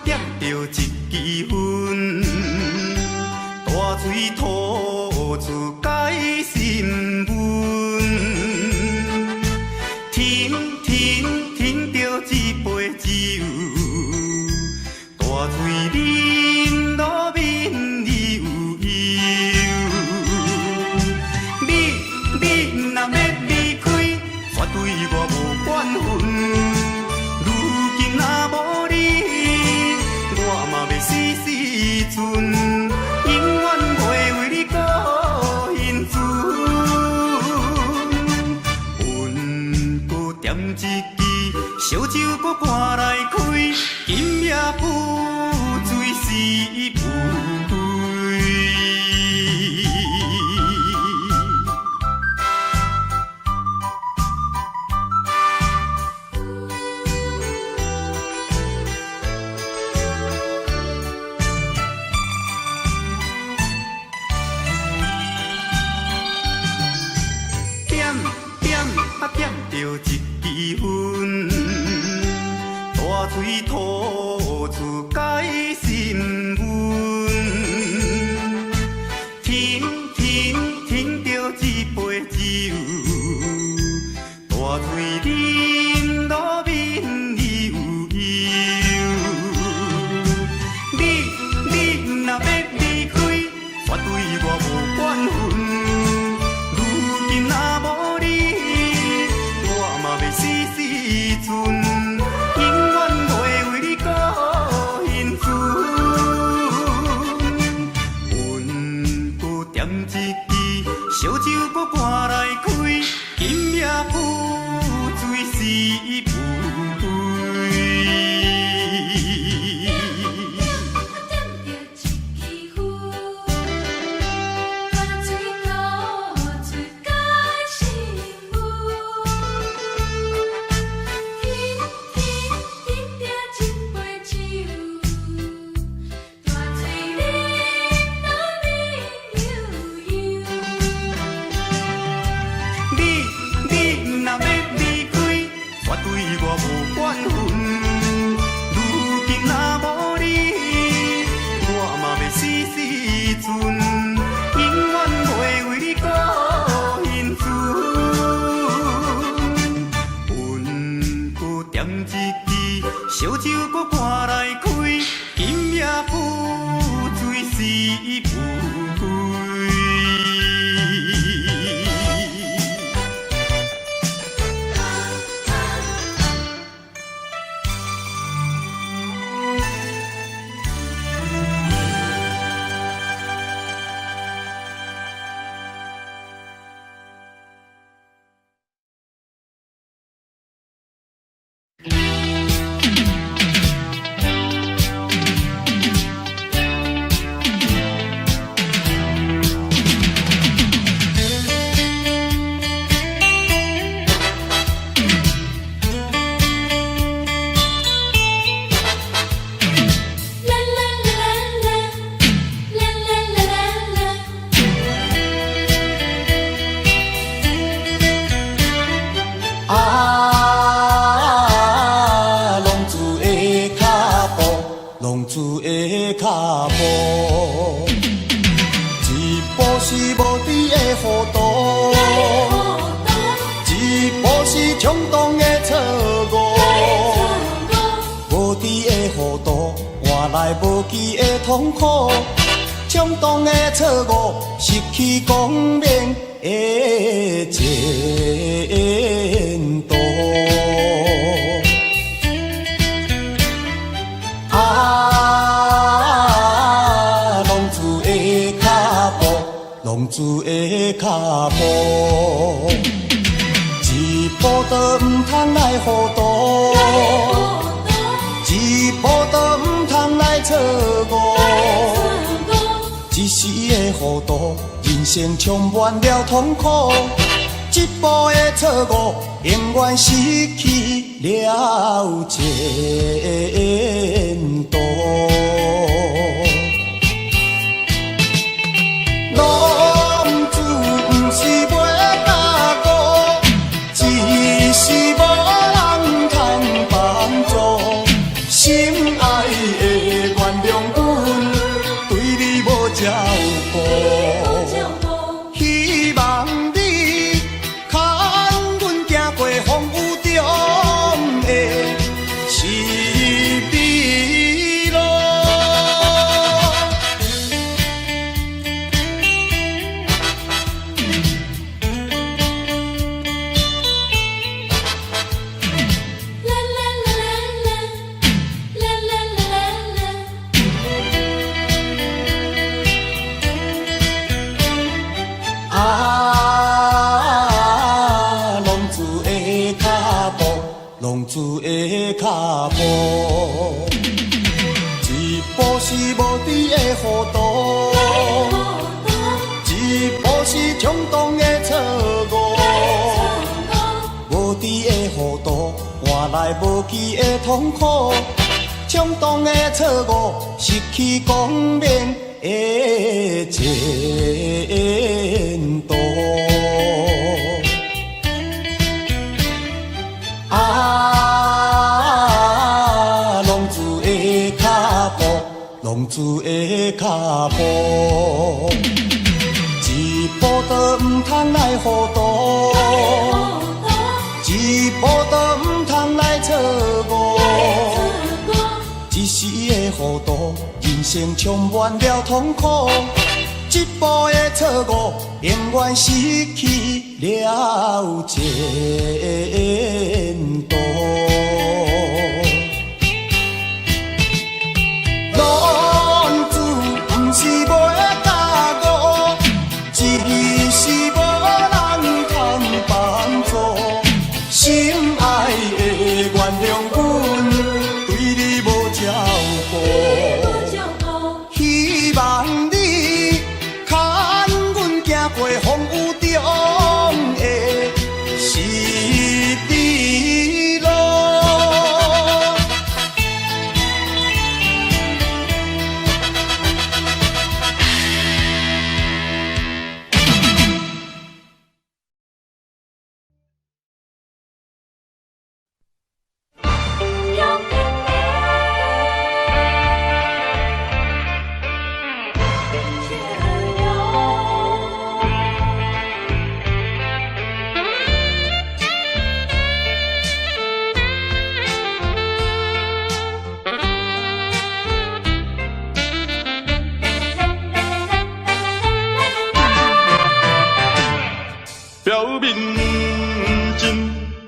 点着一支烟，大水吐出解心闷，停着一杯酒，大水啉落面悠悠。你若要离开，绝对我无怨恨。如今若无你，我嘛要死死阵，永远袂为你搁欣准。阮搁点一支烧酒，搁赶来开，今夜不醉是不对。点着一支烟，大水吐出解心闷，停着一杯酒，大水啉落面悠悠。你若要离开，绝对我无怨恨。如今若无你，嘛要死死阵，永远袂为你搁欣准。阮搁点一支烧酒，搁赶来开，今夜不醉是不对。天烧酒搁赶来开，今夜不醉是不归。啦啦啦啦啦啦啦啦。浪子的脚步，浪子的脚步，一步是无知的糊涂，一步是冲动的错误。无知的糊涂，换来无期的痛苦，冲动的错误，失去光明的前途。浪子的脚步，浪子的脚步，一步都唔通来糊涂。一步都唔通来错误，一时的糊涂，人生充满了痛苦。一步的错误，永远失去了前途。浪子不是袂打鼓，只是无人通帮助。心爱的原谅阮，对你无照顾，希望你牵阮行过风雨中的十字路。啦啦啦啦啦啦啦啦。浪子的脚步，浪子的脚步，一步是无知的糊涂，一步是冲动的错误。无知的糊涂，换来无期的痛苦，冲动的错误，失去光明的前途。浪子的脚步，浪子的脚步，一步都唔通来糊涂，一步都唔通来错误。一时的糊涂，人生充满了痛苦。一步的错误，永远失去了前途。浪子不是袂打鼓，只是无人通帮助。心爱的原谅阮，对你无照顾，希望你牵阮行过风雨中的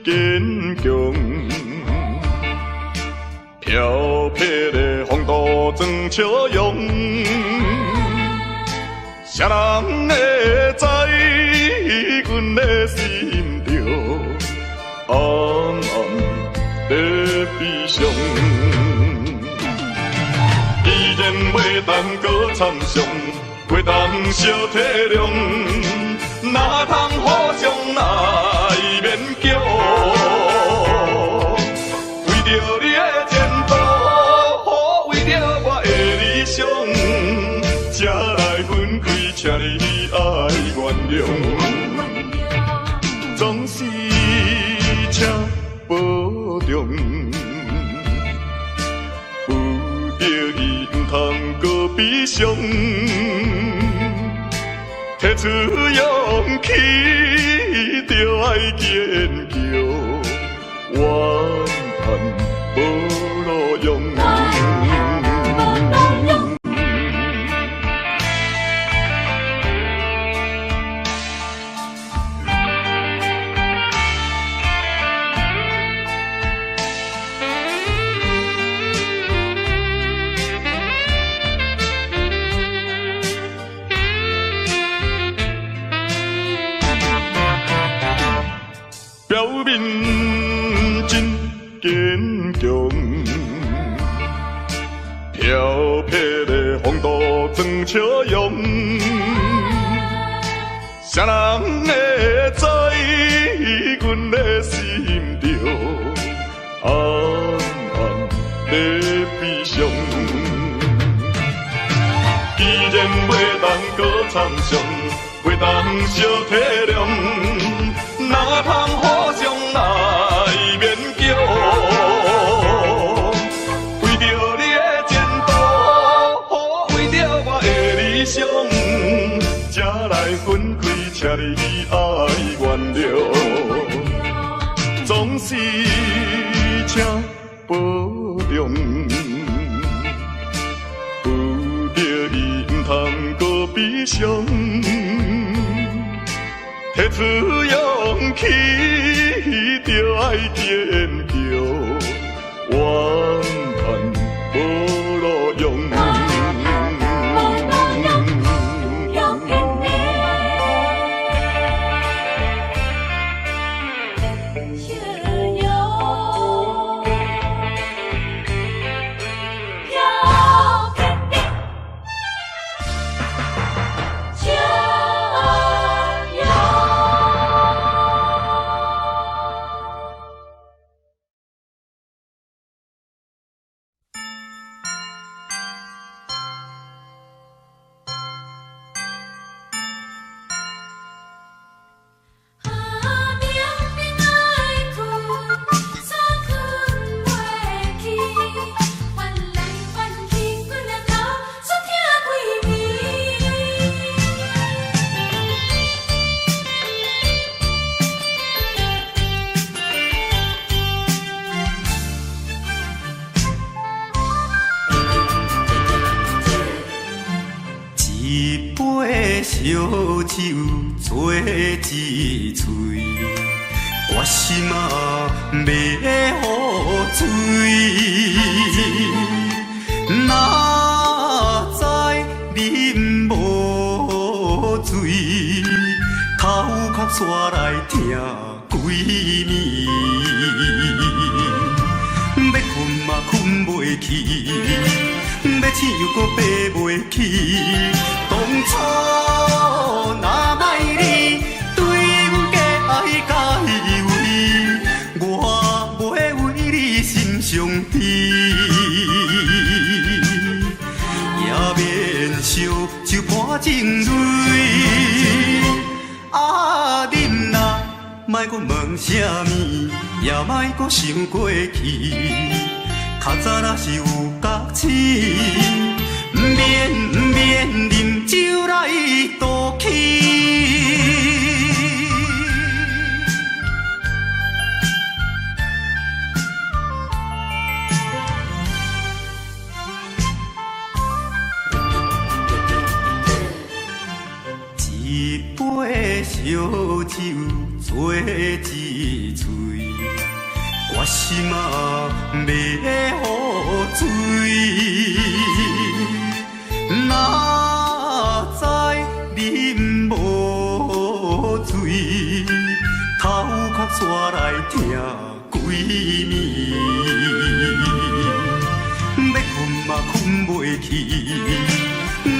坚强。飘撇的风度装笑容，谁人会知阮的心着暗暗在悲伤？依然袂当搁参详，袂当小体谅，哪通互相来勉强？为着你的前途，为着我的理想，才来分开，请你爱原谅。总是请保重，有着伊毋通搁悲伤，提出勇气，就爱坚强，怨叹无路用。表面真坚强，飘撇的风度装笑容，谁人会知阮的心着暗暗在悲伤？既然袂当搁参详，袂当小体谅，哪通互相来勉强？为着你的前途，为着我的理想，才来分开，请你爱原谅。总是请保重，有着伊毋通搁悲伤。提出勇气，就爱坚强，怨叹无路用。一杯烧酒做一嘴，我心啊要好醉。哪知啉无醉，头壳煞来疼几暝。要困嘛困袂去，要醒又搁爬袂起。当初若莫你对阮假爱假以为，我袂为你心伤悲，也免烧酒泼情泪。啊，恁若莫搁问啥物，也莫搁想过去。较早若是有觉醒，不免啉酒来赌气。一杯烧酒做一嘴。心啊要雨水，哪知啉无水，头壳煞来疼几暝，要困嘛困袂去，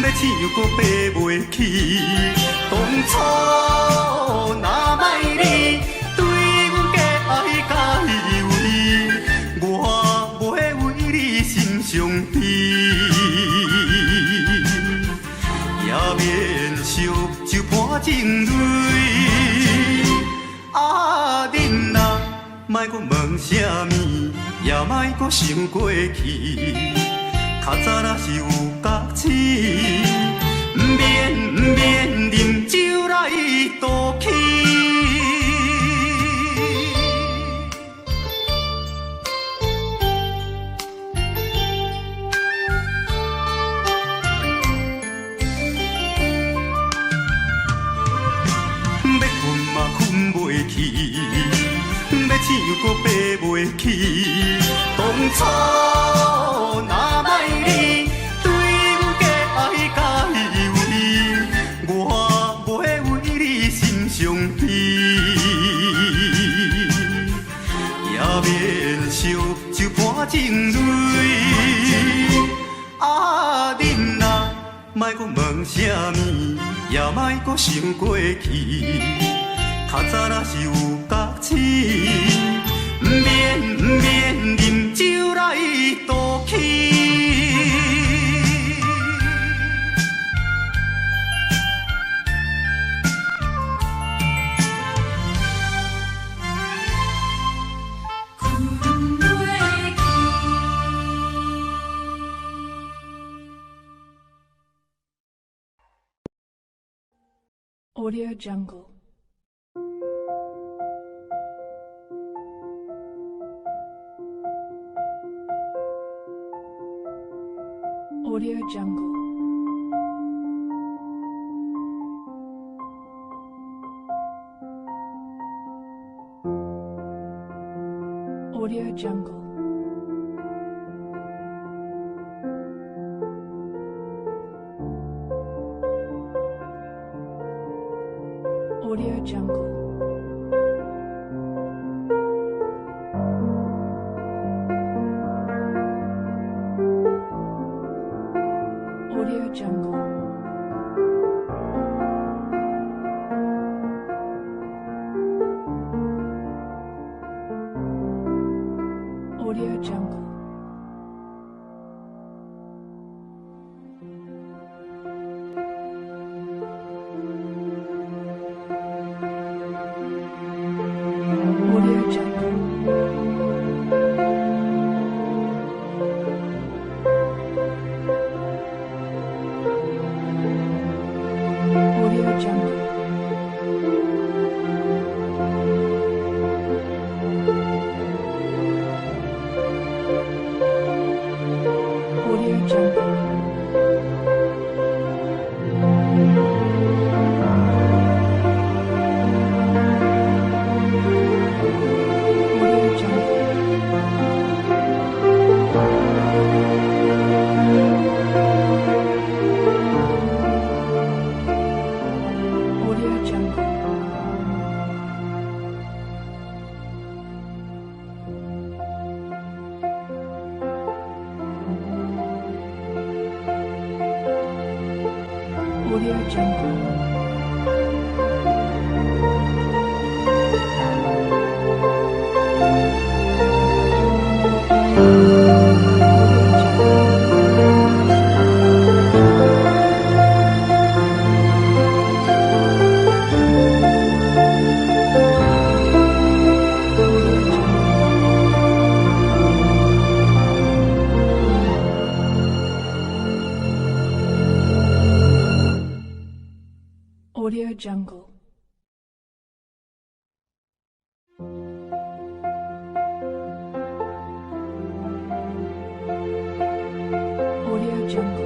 要醒搁爬袂起，当初若莫你对阮假爱甲依偎，我袂为你心伤悲，也免烧酒盘情泪。啊，恁若莫搁问啥物，也莫搁想过去。较早若是有觉醒，毋免啉酒来赌气。要困嘛困袂去，要醒搁爬袂起。当初若莫你对阮假爱甲依偎，我袂为你心伤悲，也免烧酒盘情泪。啊，恁若莫搁问啥物，也莫搁想过去。较早若是有觉醒，毋免啉酒来赌气。Audio Jungle. Audio Jungle. Audio Jungle. Audio Jungle. Audio Jungle. Audio Jungle. Audio Jungle. Audio Jungle. Audio Jungle. Audio Jungle. Audio Jungle. Audio Jungle. Audio Jungle. Audio Jungle.